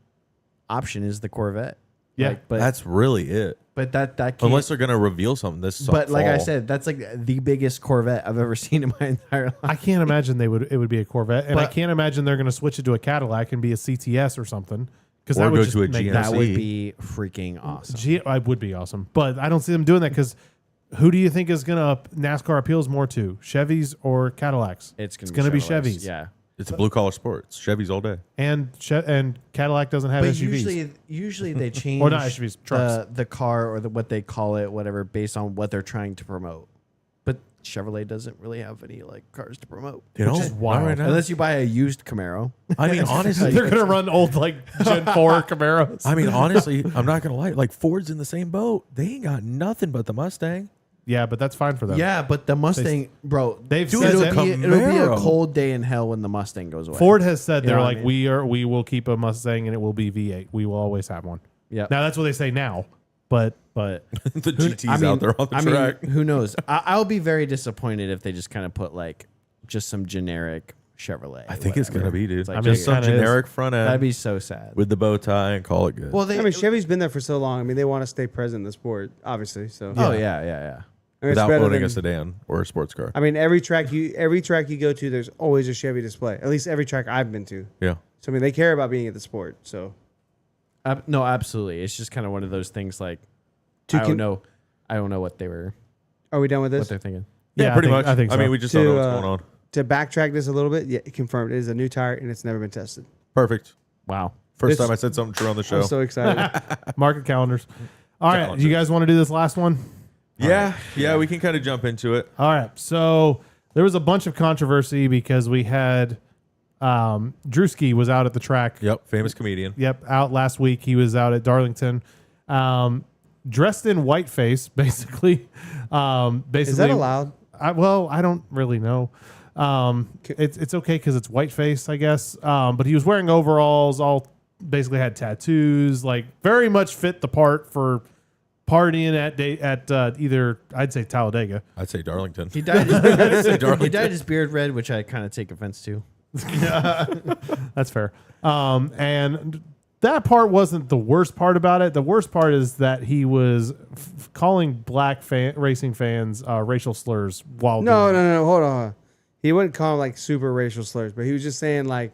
option is the Corvette. Yeah. Like, but That's really it. but that can't, Unless they're gonna reveal something this But like I fall. said, that's like the biggest Corvette I've ever seen in my entire life. I can't imagine it would be a Corvette, and I But- can't imagine they're going to switch it to a Cadillac and be a CTS or something. Because Or that would go just to a make GMC. That would be freaking awesome. I would be awesome, but I don't see them doing that because who do you think is going to NASCAR appeals more to, Chevys or Cadillacs? It's gonna gonna be Chevrolets, Chevys. Yeah. it's a blue collar sport. It's Chevy's all day. And Cadillac doesn't have But SUVs. usually they change Or not SUVs, trucks. the car or what they call it, whatever, based on what they're trying to promote. But Chevrolet doesn't really have any like cars to promote. You know, Which is wild. not right now. Unless you buy a used Camaro. I mean, honestly, They're going to run old like Gen 4 Camaros. I mean, honestly, I'm not gonna lie. Like Ford's in the same boat. They ain't got nothing but the Mustang. Yeah, but that's fine for them. Yeah, but the Mustang, bro, They've Dude, said it's that a it'll be a Camaro. cold day in hell when the Mustang goes away. Ford has said You they're know what like I mean? we will keep a Mustang and it will be V8. We will always have one. Yeah. Now that's what they say now, but But The GT's out there on the track. who knows? I'll be very disappointed if they just kind of put like just some generic Chevrolet. I think it's whatever. gonna be, dude. It's like, I mean, Just some kinda is. generic front end that'd be so sad. with the bow tie and call it good. Well, they. I mean, Chevy's been there for so long. I mean, they want to stay present in the sport, obviously. So oh yeah. I mean, it's without better owning than- a sedan or a sports car. I mean, every track you go to, there's always a Chevy display. At least every track I've been to. Yeah. So I mean, they care about being at the sport. So No, absolutely. It's just kind of one of those things. Like To I con- don't know what they were, are we done with what this? they're thinking. yeah, pretty I think, much. I think so. mean, we just To, don't know what's going on. To backtrack this a little bit, yeah, confirmed. It is a new tire and it's never been tested. Perfect. Wow. First It's- time I said something true on the show. I'm so excited. Market calendars. All right, Calendars. you guys want to do this last one? yeah, we can kind of jump into it. All right. So there was a bunch of controversy because we had Drewski was out at the track. Yep, famous comedian. Yep, out last week. He was out at Darlington, dressed in whiteface, basically. Basically, Is that allowed? I don't really know. It's okay because it's whiteface, I guess. But he was wearing overalls, all basically had tattoos, like very much fit the part for partying at either I'd say Talladega. I'd say Darlington. He dyed he dyed his beard red, which I kind of take offense to. That's fair. And that part wasn't the worst part about it. The worst part is that he was calling black racing fans racial slurs while No, doing it. no. Hold on. He wouldn't call them like super racial slurs, but he was just saying like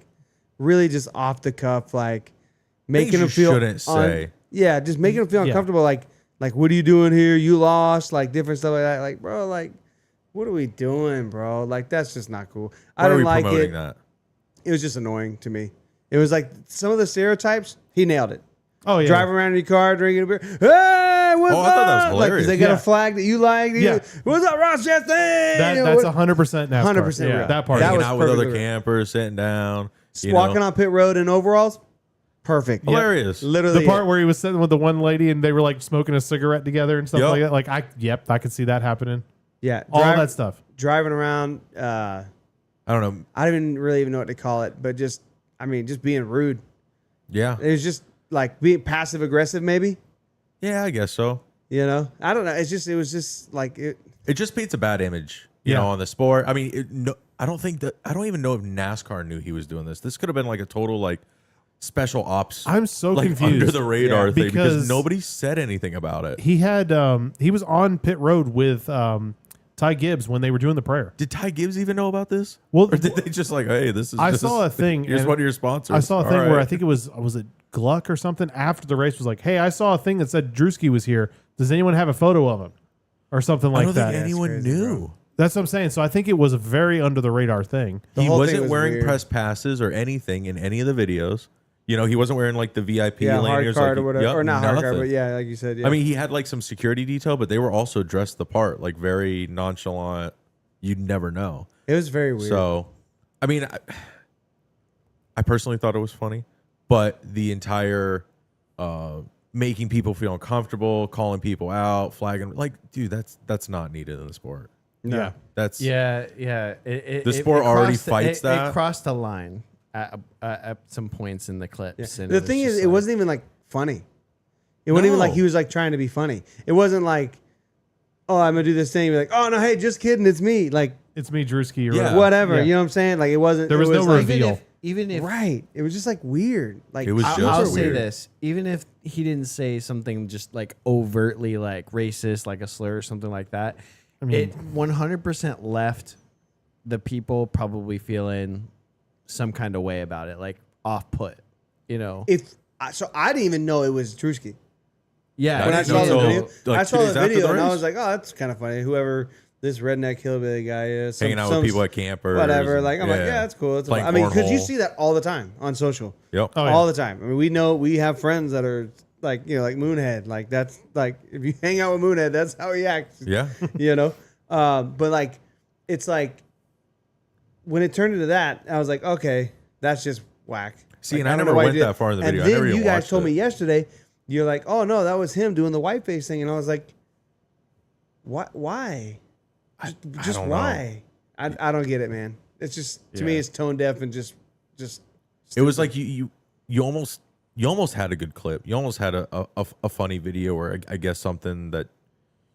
really just off the cuff, like making Things him you feel shouldn't say. Yeah, just making him feel Yeah. uncomfortable. Like what are you doing here? You lost. Like different stuff like that. Like bro, like what are we doing, bro? Like that's just not cool. I Why are didn't we like promoting it. that? It was just annoying to me. It was like some of the stereotypes. He nailed it. Oh yeah, Driving around in your car, drinking a beer. Hey, what's Oh, up? I thought that was Like, hilarious. they got Yeah. a flag that you like. Yeah. What's up, Ross Chastain? That's 100% NASCAR. 100% Yeah, real. that part. That Hanging was out with other perfectly right. campers, sitting down. you Walking know. on pit road in overalls. Perfect. Hilarious. Literally. The part where he was sitting with the one lady and they were like smoking a cigarette together and stuff Yep. like that. Like I could see that happening. Yeah. All that stuff. Driving around. I don't know. I don't even know what to call it, but just being rude. Yeah. It was just like being passive aggressive, maybe. Yeah, I guess so. You know, I don't know. It was just like it. It just paints a bad image, you Yeah. know, on the sport. I mean, I don't even know if NASCAR knew he was doing this. This could have been like a total like special ops. I'm so like confused. under the radar thing because because nobody said anything about it. He had he was on pit road with Ty Gibbs when they were doing the prayer. Did Ty Gibbs even know about this? Well, or did they just like, hey, this is? I just, saw a thing. Here's and one of your sponsors. I saw a All thing where I right. think it was it Gluck or something after the race was like, hey, I saw a thing that said Drewski was here. Does anyone have a photo of him or something I like don't that? think anyone crazy, knew. bro. That's what I'm saying. So I think it was a very under the radar thing. The He whole thing wasn't was wearing weird. press passes or anything in any of the videos. You know, he wasn't wearing like the VIP Yeah, hard lanyards, card like, or whatever, yep, or not hard card, nothing. but yeah, like you said. Yeah. I mean, he had like some security detail, but they were also dressed the part, like very nonchalant. You'd never know. it was very weird. So, I mean, I personally thought it was funny, but the entire making people feel uncomfortable, calling people out, flagging, like, dude, that's not needed in the sport. no. Yeah. That's Yeah. The sport already crossed fights that. It crossed a line at some points in the clips. Yeah. And The thing is, just it like- wasn't even like funny. It wasn't even like No. he was like trying to be funny. It wasn't like, oh, I'm gonna do this thing. You're like, oh no, hey, just kidding, it's me. Like It's me, Drewski. Or Yeah. whatever. whatever. Yeah. You know what I'm saying? Like it wasn't. There was it no like, reveal. Even if Right. It was just like weird. Like It was I'll, just I'll weird. say this, even if he didn't say something just like overtly like racist, like a slur or something like that, it 100% left the people probably feeling some kind of way about it, like off put, you know? So I didn't even know it was Drewski. Yeah. When I didn't saw know the until, video, like, I 2 saw days the after video the and I race. was like, oh, that's kind of funny. Whoever this redneck hillbilly guy is, hanging out with people at campers. whatever. and- Like I'm like, yeah, that's cool. That's Playing I mean, because you cornhole. see that all the time on social, Yep. Oh, yeah. all the time. I mean, we have friends that are like, you know, like Moonhead. Like that's like if you hang out with Moonhead, that's how he acts. Yeah. You know, but like, it's like when it turned into that, I was like, okay, that's just whack. See, Like, and I don't never know why went he did- that far in the and video. I then never even you guys watched told me it. yesterday, you're like, oh no, that was him doing the white face thing, and I was like, what? Why? Just don't know. why? I don't get it, man. It's just to me, Yeah. it's tone deaf and just. It was like you almost had a good clip. You almost had a funny video, or I guess something that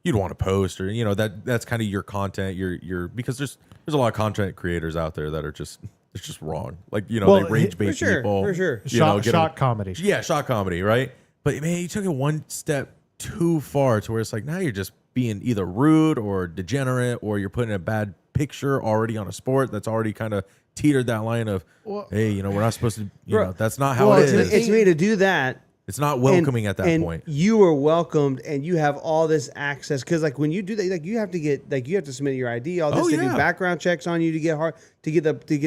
you'd want to post, or you know that's kind of your content. Your because there's a lot of content creators out there that are just it's just wrong. Like you know Well, they rage bait for sure, people for sure. you know, Shock, get 'em- shock comedy. Yeah, shock comedy, right? But man, you took it one step too far to where it's like now you're just being either rude or degenerate, or you're putting a bad picture already on a sport that's already kind of teetered that line of, hey, you know, we're not supposed to, you Bro, know, that's not how Well, it is. it's me to do that. It's not welcoming at that and point. You were welcomed, and you have all this access because, like, when you do that, like, you have to get, like, you have to submit your ID, all this. Oh, They do yeah. background checks on you to get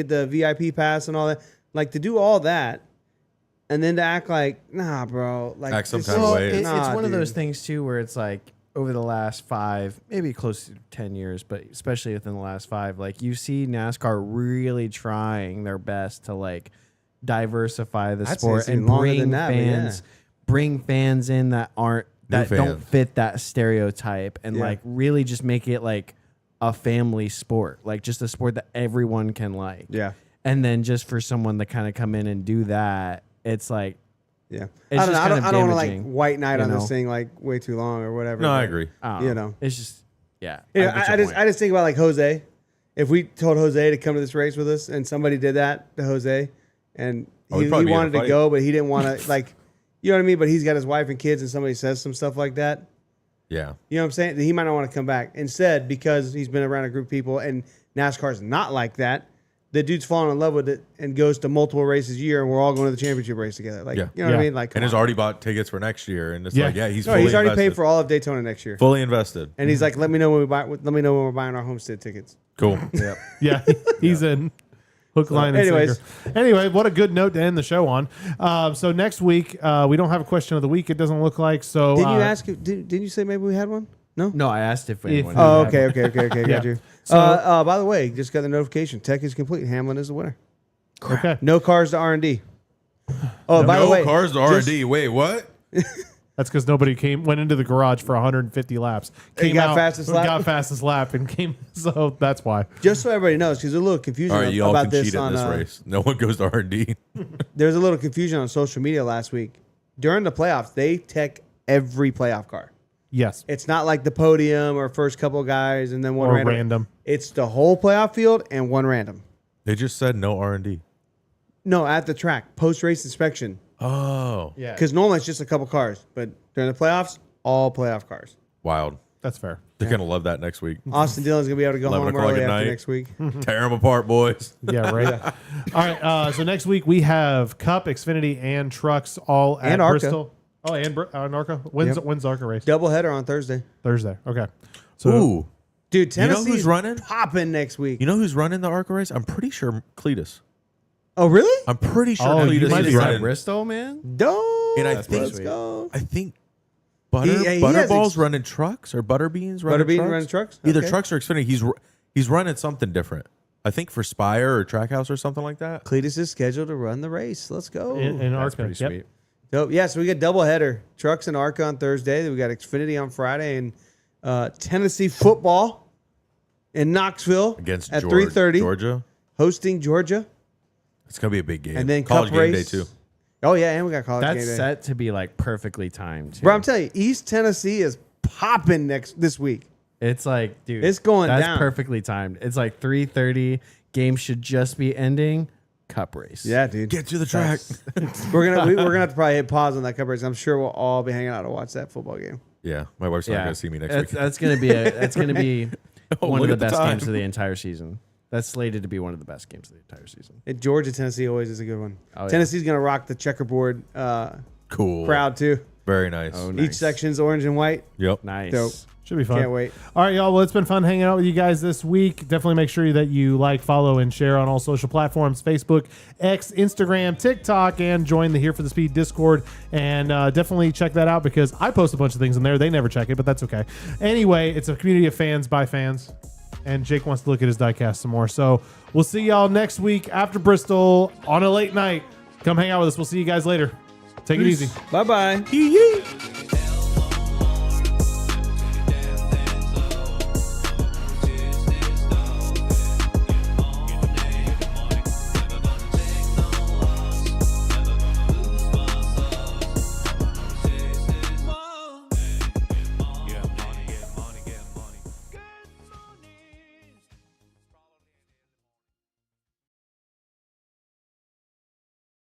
the VIP pass and all that. Like to do all that, and then to act like, nah, bro, like Act some this type of is- way. It's nah, one of those dude. things too where it's like over the last 5, maybe close to 10 years, but especially within the last 5, like you see NASCAR really trying their best to like diversify the I'd say sport it's even and longer bring than that, but yeah. bring fans in that don't fans. fit that stereotype, and Yeah. like really just make it like a family sport, like just a sport that everyone can like. Yeah. And then just for someone to kind of come in and do that, it's like, Yeah, It's I don't know. just I kind of don't want to like damaging, white knight you on know? this thing like way too long or whatever. No, I but, agree. I don't You know. know. It's just, yeah. You know, get I your just point. think about like Jose. If we told Jose to come to this race with us, and somebody did that to Jose, and Oh, he'd he probably be in a wanted to fight. go, but he didn't want to, like, you know what I mean? But he's got his wife and kids, and somebody says some stuff like that. Yeah. You know what I'm saying? He might not want to come back. Instead, because he's been around a group of people, and NASCAR's not like that. The dude's falling in love with it and goes to multiple races a year, and we're all going to the championship race together. Like, Yeah. you know what I Yeah. mean? Like, And has already bought tickets for next year, and it's Yeah. like, yeah, he's no, fully he's already invested. paid for all of Daytona next year, Fully invested. and he's like, let me know when we're buying our homestead tickets. Cool. Yeah. Yeah, he's in hook, line, and anyways. sinker. Anyway, what a good note to end the show on. So next week, we don't have a question of the week. It doesn't look like. So Did you ask? Didn't you say maybe we had one? No. No, I asked if anyone. Oh, had okay, got Yeah. you. So- By the way, just got the notification. Tech is complete. Hamlin is the winner. Okay. No cars to R&D. Oh, by the No way, cars to R&D. Wait, what? That's because nobody went into the garage for 150 laps. got fastest lap? Got fastest lap and came. So that's why. just so everybody knows, because there's a little confusion All right, you all about can this cheat at on this race. No one goes to R&D. There's a little confusion on social media last week. During the playoffs, they tech every playoff car. Yes. It's not like the podium or first couple guys and then one Or random. random. It's the whole playoff field and one random. They just said no R&D. No, at the track, post-race inspection. Oh, Yeah. Because normally it's just a couple cars, but during the playoffs, all playoff cars. wild. That's fair. They're going to love that next week. Austin Dillon's going to be able to go 11 home o'clock early at after night. next week. Tear them apart, boys. Yeah, right. All right. So next week we have Cup, Xfinity, and trucks all at And ARCA. Bristol. Oh, and ARCA. When's ARCA race? Doubleheader on Thursday. Thursday. Okay. So Ooh. Dude, You know Tennessee's who's running? popping next week. You know who's running the ARCA race? I'm pretty sure Cletus. Oh, really? I'm pretty sure Oh, you Cletus might is be Is right. that running. Bristol, man? Don't. And I Let's think- go. I think He has Butterball's running trucks or Butterbean's running Butterbean trucks. running trucks? Either Okay. trucks or Xfinity. He's running something different. I think for Spire or Trackhouse or something like that. Cletus is scheduled to run the race. Let's go. in That's ARCA. pretty Yep. sweet. Dope. Yeah, so we got doubleheader. Trucks and ARCA on Thursday. Then we got Xfinity on Friday and Tennessee football in Knoxville Against at Georgia. 3:30, Georgia. hosting Georgia. It's gonna be a big game. And then college Cup game race. day too. Oh, yeah, and we got college That's game day. set to be like perfectly timed. Too. Bro, I'm telling you, East Tennessee is popping this week. It's like, dude, It's going that's down. perfectly timed. It's like 3:30. Game should just be ending. Cup race. Yeah, dude. Get to the track. We're gonna have to probably hit pause on that Cup race. I'm sure we'll all be hanging out to watch that football game. Yeah, my wife's not Yeah. gonna see me next That's, week. that's gonna be that's gonna be Oh, one look of the at the best time. games of the entire season. That's slated to be one of the best games of the entire season. Georgia, Tennessee always is a good one. Oh, yeah. Tennessee's gonna rock the checkerboard Cool. crowd too. Very nice. Oh, Each nice. section's orange and white. Yep. Nice. Dope. Should be fun. Can't wait. All right, y'all. Well, it's been fun hanging out with you guys this week. Definitely make sure that you like, follow, and share on all social platforms: Facebook, X, Instagram, TikTok, and join the Here for the Speed Discord. And definitely check that out because I post a bunch of things in there. They never check it, but that's okay. Anyway, it's a community of fans by fans. And Jake wants to look at his diecast some more. So we'll see y'all next week after Bristol on a late night. Come hang out with us. We'll see you guys later. Take it easy. Bye bye. Yee-yee.